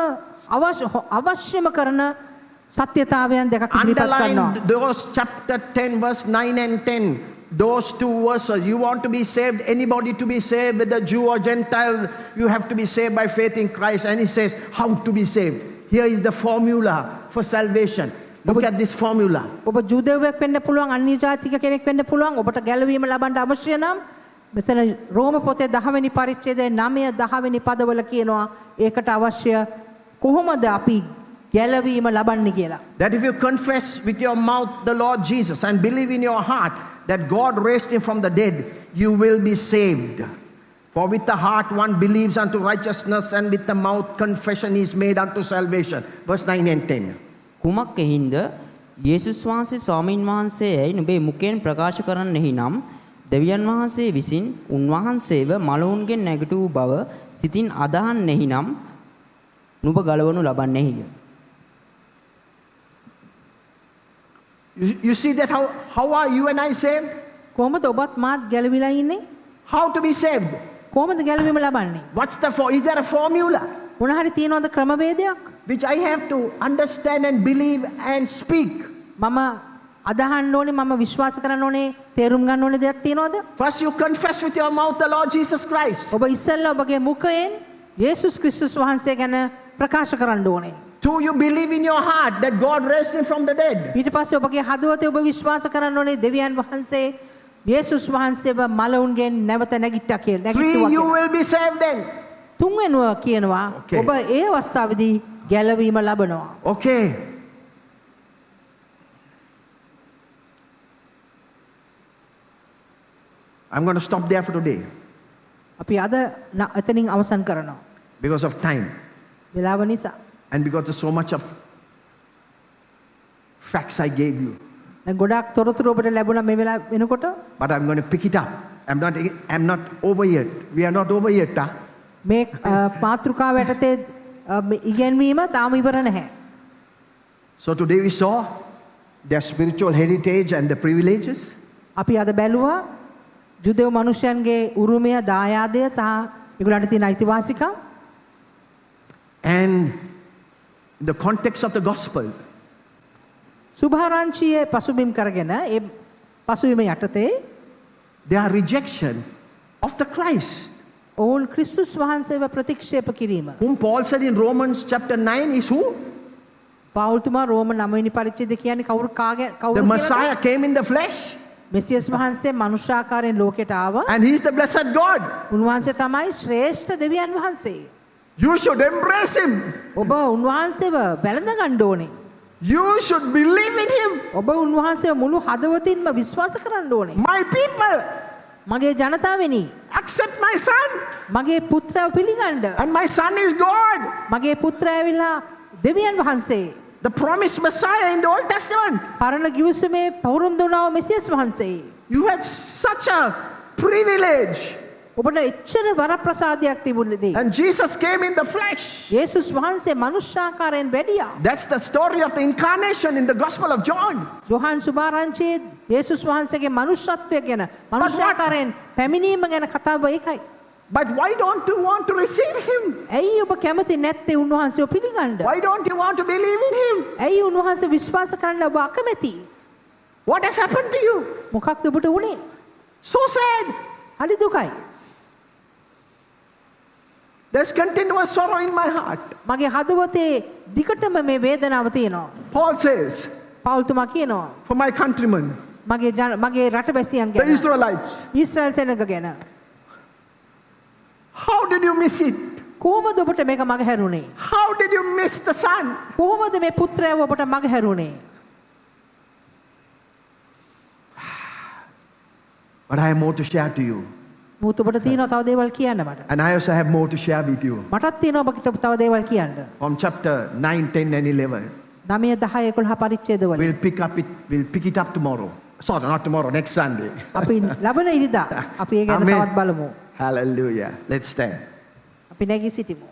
අවශ්‍යම කරන සත්‍යතාවයන් දෙකක් ඉදිරිපත් කරනවා. Underline those chapter 10 verse 9 and 10. Those two verses. You want to be saved, anybody to be saved, whether Jew or Gentile, you have to be saved by faith in Christ. And he says, how to be saved. Here is the formula for salvation. Look at this formula. ඔබ ජුදෙව්වෙක් වෙන්න පුළුවන්, අන්‍ය ජාතික කෙනෙක් වෙන්න පුළුවන්. ඔබට ගැලවීම ලබන්න අවශ්‍ය නම් මෙතන රෝම පොතේ 10 වෙනි පරිච්ඡේදයේ 9 10 වෙනි පදවල කියනවා ඒකට අවශ්‍ය කොහොමද අපි ගැලවීම ලබන්නේ කියලා. That if you confess with your mouth the Lord Jesus and believe in your heart that God raised him from the dead, you will be saved. For with the heart one believes unto righteousness, and with the mouth confession is made unto salvation. Verse 9 and 10. කුමක් එහින්ද යේසුස් වහන්සේ ස්වාමීන් වහන්සේයි නුඹේ මුඛයෙන් ප්‍රකාශ කරන්නෙහි නම් දෙවියන් වහන්සේ විසින් උන්වහන්සේව මලවුන්ගෙන් නැගිටු බව සිතින් අදහන්නෙහි නම් නුඹ ගලවනු ලබන්නේය. You see that how are you and I saved? කොහොමද ඔබත් මාත් ගැලවිලා ඉන්නේ? How to be saved? කොහොමද ගැලවීම ලබන්නේ? Is there a formula මොන හරි තියනවද ක්‍රමවේදයක්? which I have to understand and believe and speak? මම අදහන්න ඕනේ, මම විශ්වාස කරන්න ඕනේ, තේරුම් ගන්න ඕනේ දෙයක් තියනවද? First, you confess with your mouth the Lord Jesus Christ. ඔබ ඉස්සෙල්ලා ඔබගේ මුඛයෙන් යේසුස් ක්‍රිස්තුස් වහන්සේ ගැන ප්‍රකාශ කරන්න ඕනේ. 2, you believe in your heart that God raised him from the dead. ඊට පස්සේ ඔබගේ හදවතේ ඔබ විශ්වාස කරන්න ඕනේ දෙවියන් වහන්සේ යේසුස් වහන්සේව මලවුන්ගෙන් නැවත නැගිට්ටා කියලා. 3, නැගිට්ටුවා you කියලා. will be saved then. තුන්වෙනුව කියනවා Okay. ඔබ ඒ අවස්ථාවේදී ගැලවීම ලබනවා. Okay. I'm going to stop there for today අපි අද එතනින් අවසන් කරනවා. because of time වෙලාව නිසා. and because of so much of facts I gave you. දැන් ගොඩාක් තොරතුරු ඔබට ලැබුණා මේ වෙලාව වෙනකොට. But I'm going to pick it up. I'm not over yet. We are not over yet. Huh? මේ මාතෘකාව යටතේ ඉගෙනීම තාම ඉවර නැහැ. So today we saw their spiritual heritage and the privileges. අපි අද බැලුවා ජුදෙව් මිනිසයන්ගේ උරුමය, දායාදය සහ ඒගොල්ලන්ට තියෙන අයිතිවාසිකම්. And in the context of the gospel, සුභාරංචියේ පසුබිම් කරගෙන ඒ පසුබිම යටතේ their rejection of the Christ, ඔවුන් ක්‍රිස්තුස් වහන්සේව ප්‍රතික්ෂේප කිරීම. whom Paul said in Romans chapter 9 is who? පෞල්තුමා රෝම 9 වෙනි පරිච්ඡේදය කියන්නේ The කවුරු Messiah came in the flesh මෙසියස් වහන්සේ මනුෂ්‍යාකාරයෙන් ලෝකයට ආවා. and he is the blessed God. උන්වහන්සේ තමයි ශ්‍රේෂ්ඨ දෙවියන් වහන්සේ. You should embrace him. ඔබ උන්වහන්සේව වැළඳ ගන්න ඕනේ. You should believe in him. ඔබ උන්වහන්සේව මුළු හදවතින්ම විශ්වාස කරන්න ඕනේ. My people, මගේ ජනතාවෙනි, accept my son. මගේ පුත්‍රව පිළිගන්න. And my son is God. මගේ පුත්‍රයා ඇවිල්ලා දෙවියන් වහන්සේ. The promised Messiah in the Old Testament. පරණ ගිවිසුමේ පවුරුන්දු වුණා මෙසියස් වහන්සේ. You had such a privilege. ඔබට එච්චර වරප්‍රසාදයක් තිබුණේ. And Jesus came in the flesh. යේසුස් වහන්සේ මනුෂ්‍යාකාරයෙන් වැඩියා. That's the story of the incarnation in the Gospel of John. යෝහන් සුභාරංචියේ යේසුස් වහන්සේගේ මනුෂ්‍යත්වය ගැන, මනුෂ්‍යාකාරයෙන් පැමිණීම ගැන කතාව ඒකයි. But why don't you want to receive him? ඇයි ඔබ කැමති නැත්තේ උන්වහන්සේව පිළිගන්න? Why don't you want to believe in him? ඇයි උන්වහන්සේ විශ්වාස කරන්න ඔබ අකමැති? What has happened to you? මොකක්ද ඔබට වුනේ? So sad. හරි දුකයි. There's continuous sorrow in my heart. මගේ හදවතේ දිගටම මේ වේදනාව තියෙනවා. Paul says, පෞල්තුමා කියනවා for my countrymen, මගේ රටවැසියන් the ගැන, Israelites, ඊශ්‍රායල් සෙනඟ ගැන. how did you miss it? කොහොමද ඔබට මේක මගහැරුණේ? How did you miss the son? කොහොමද මේ පුත්‍රයව ඔබට මගහැරුණේ? But I have more to share to you. මුත් ඔබට තියෙනවා තව දේවල් කියන්න මට. And I also have more to share with you. මටත් තියෙනවා ඔබට තව දේවල් කියන්න. From chapter 9, 10 and 11. 9 10 11 පරිච්ඡේදවල. We'll pick it up tomorrow. Sorry, not tomorrow, next Sunday. අපි ලබන ඉරිදා අපි ඒ ගැන Amen. තවත් බලමු. Hallelujah. Let's stand. අපි නැගී සිටිමු.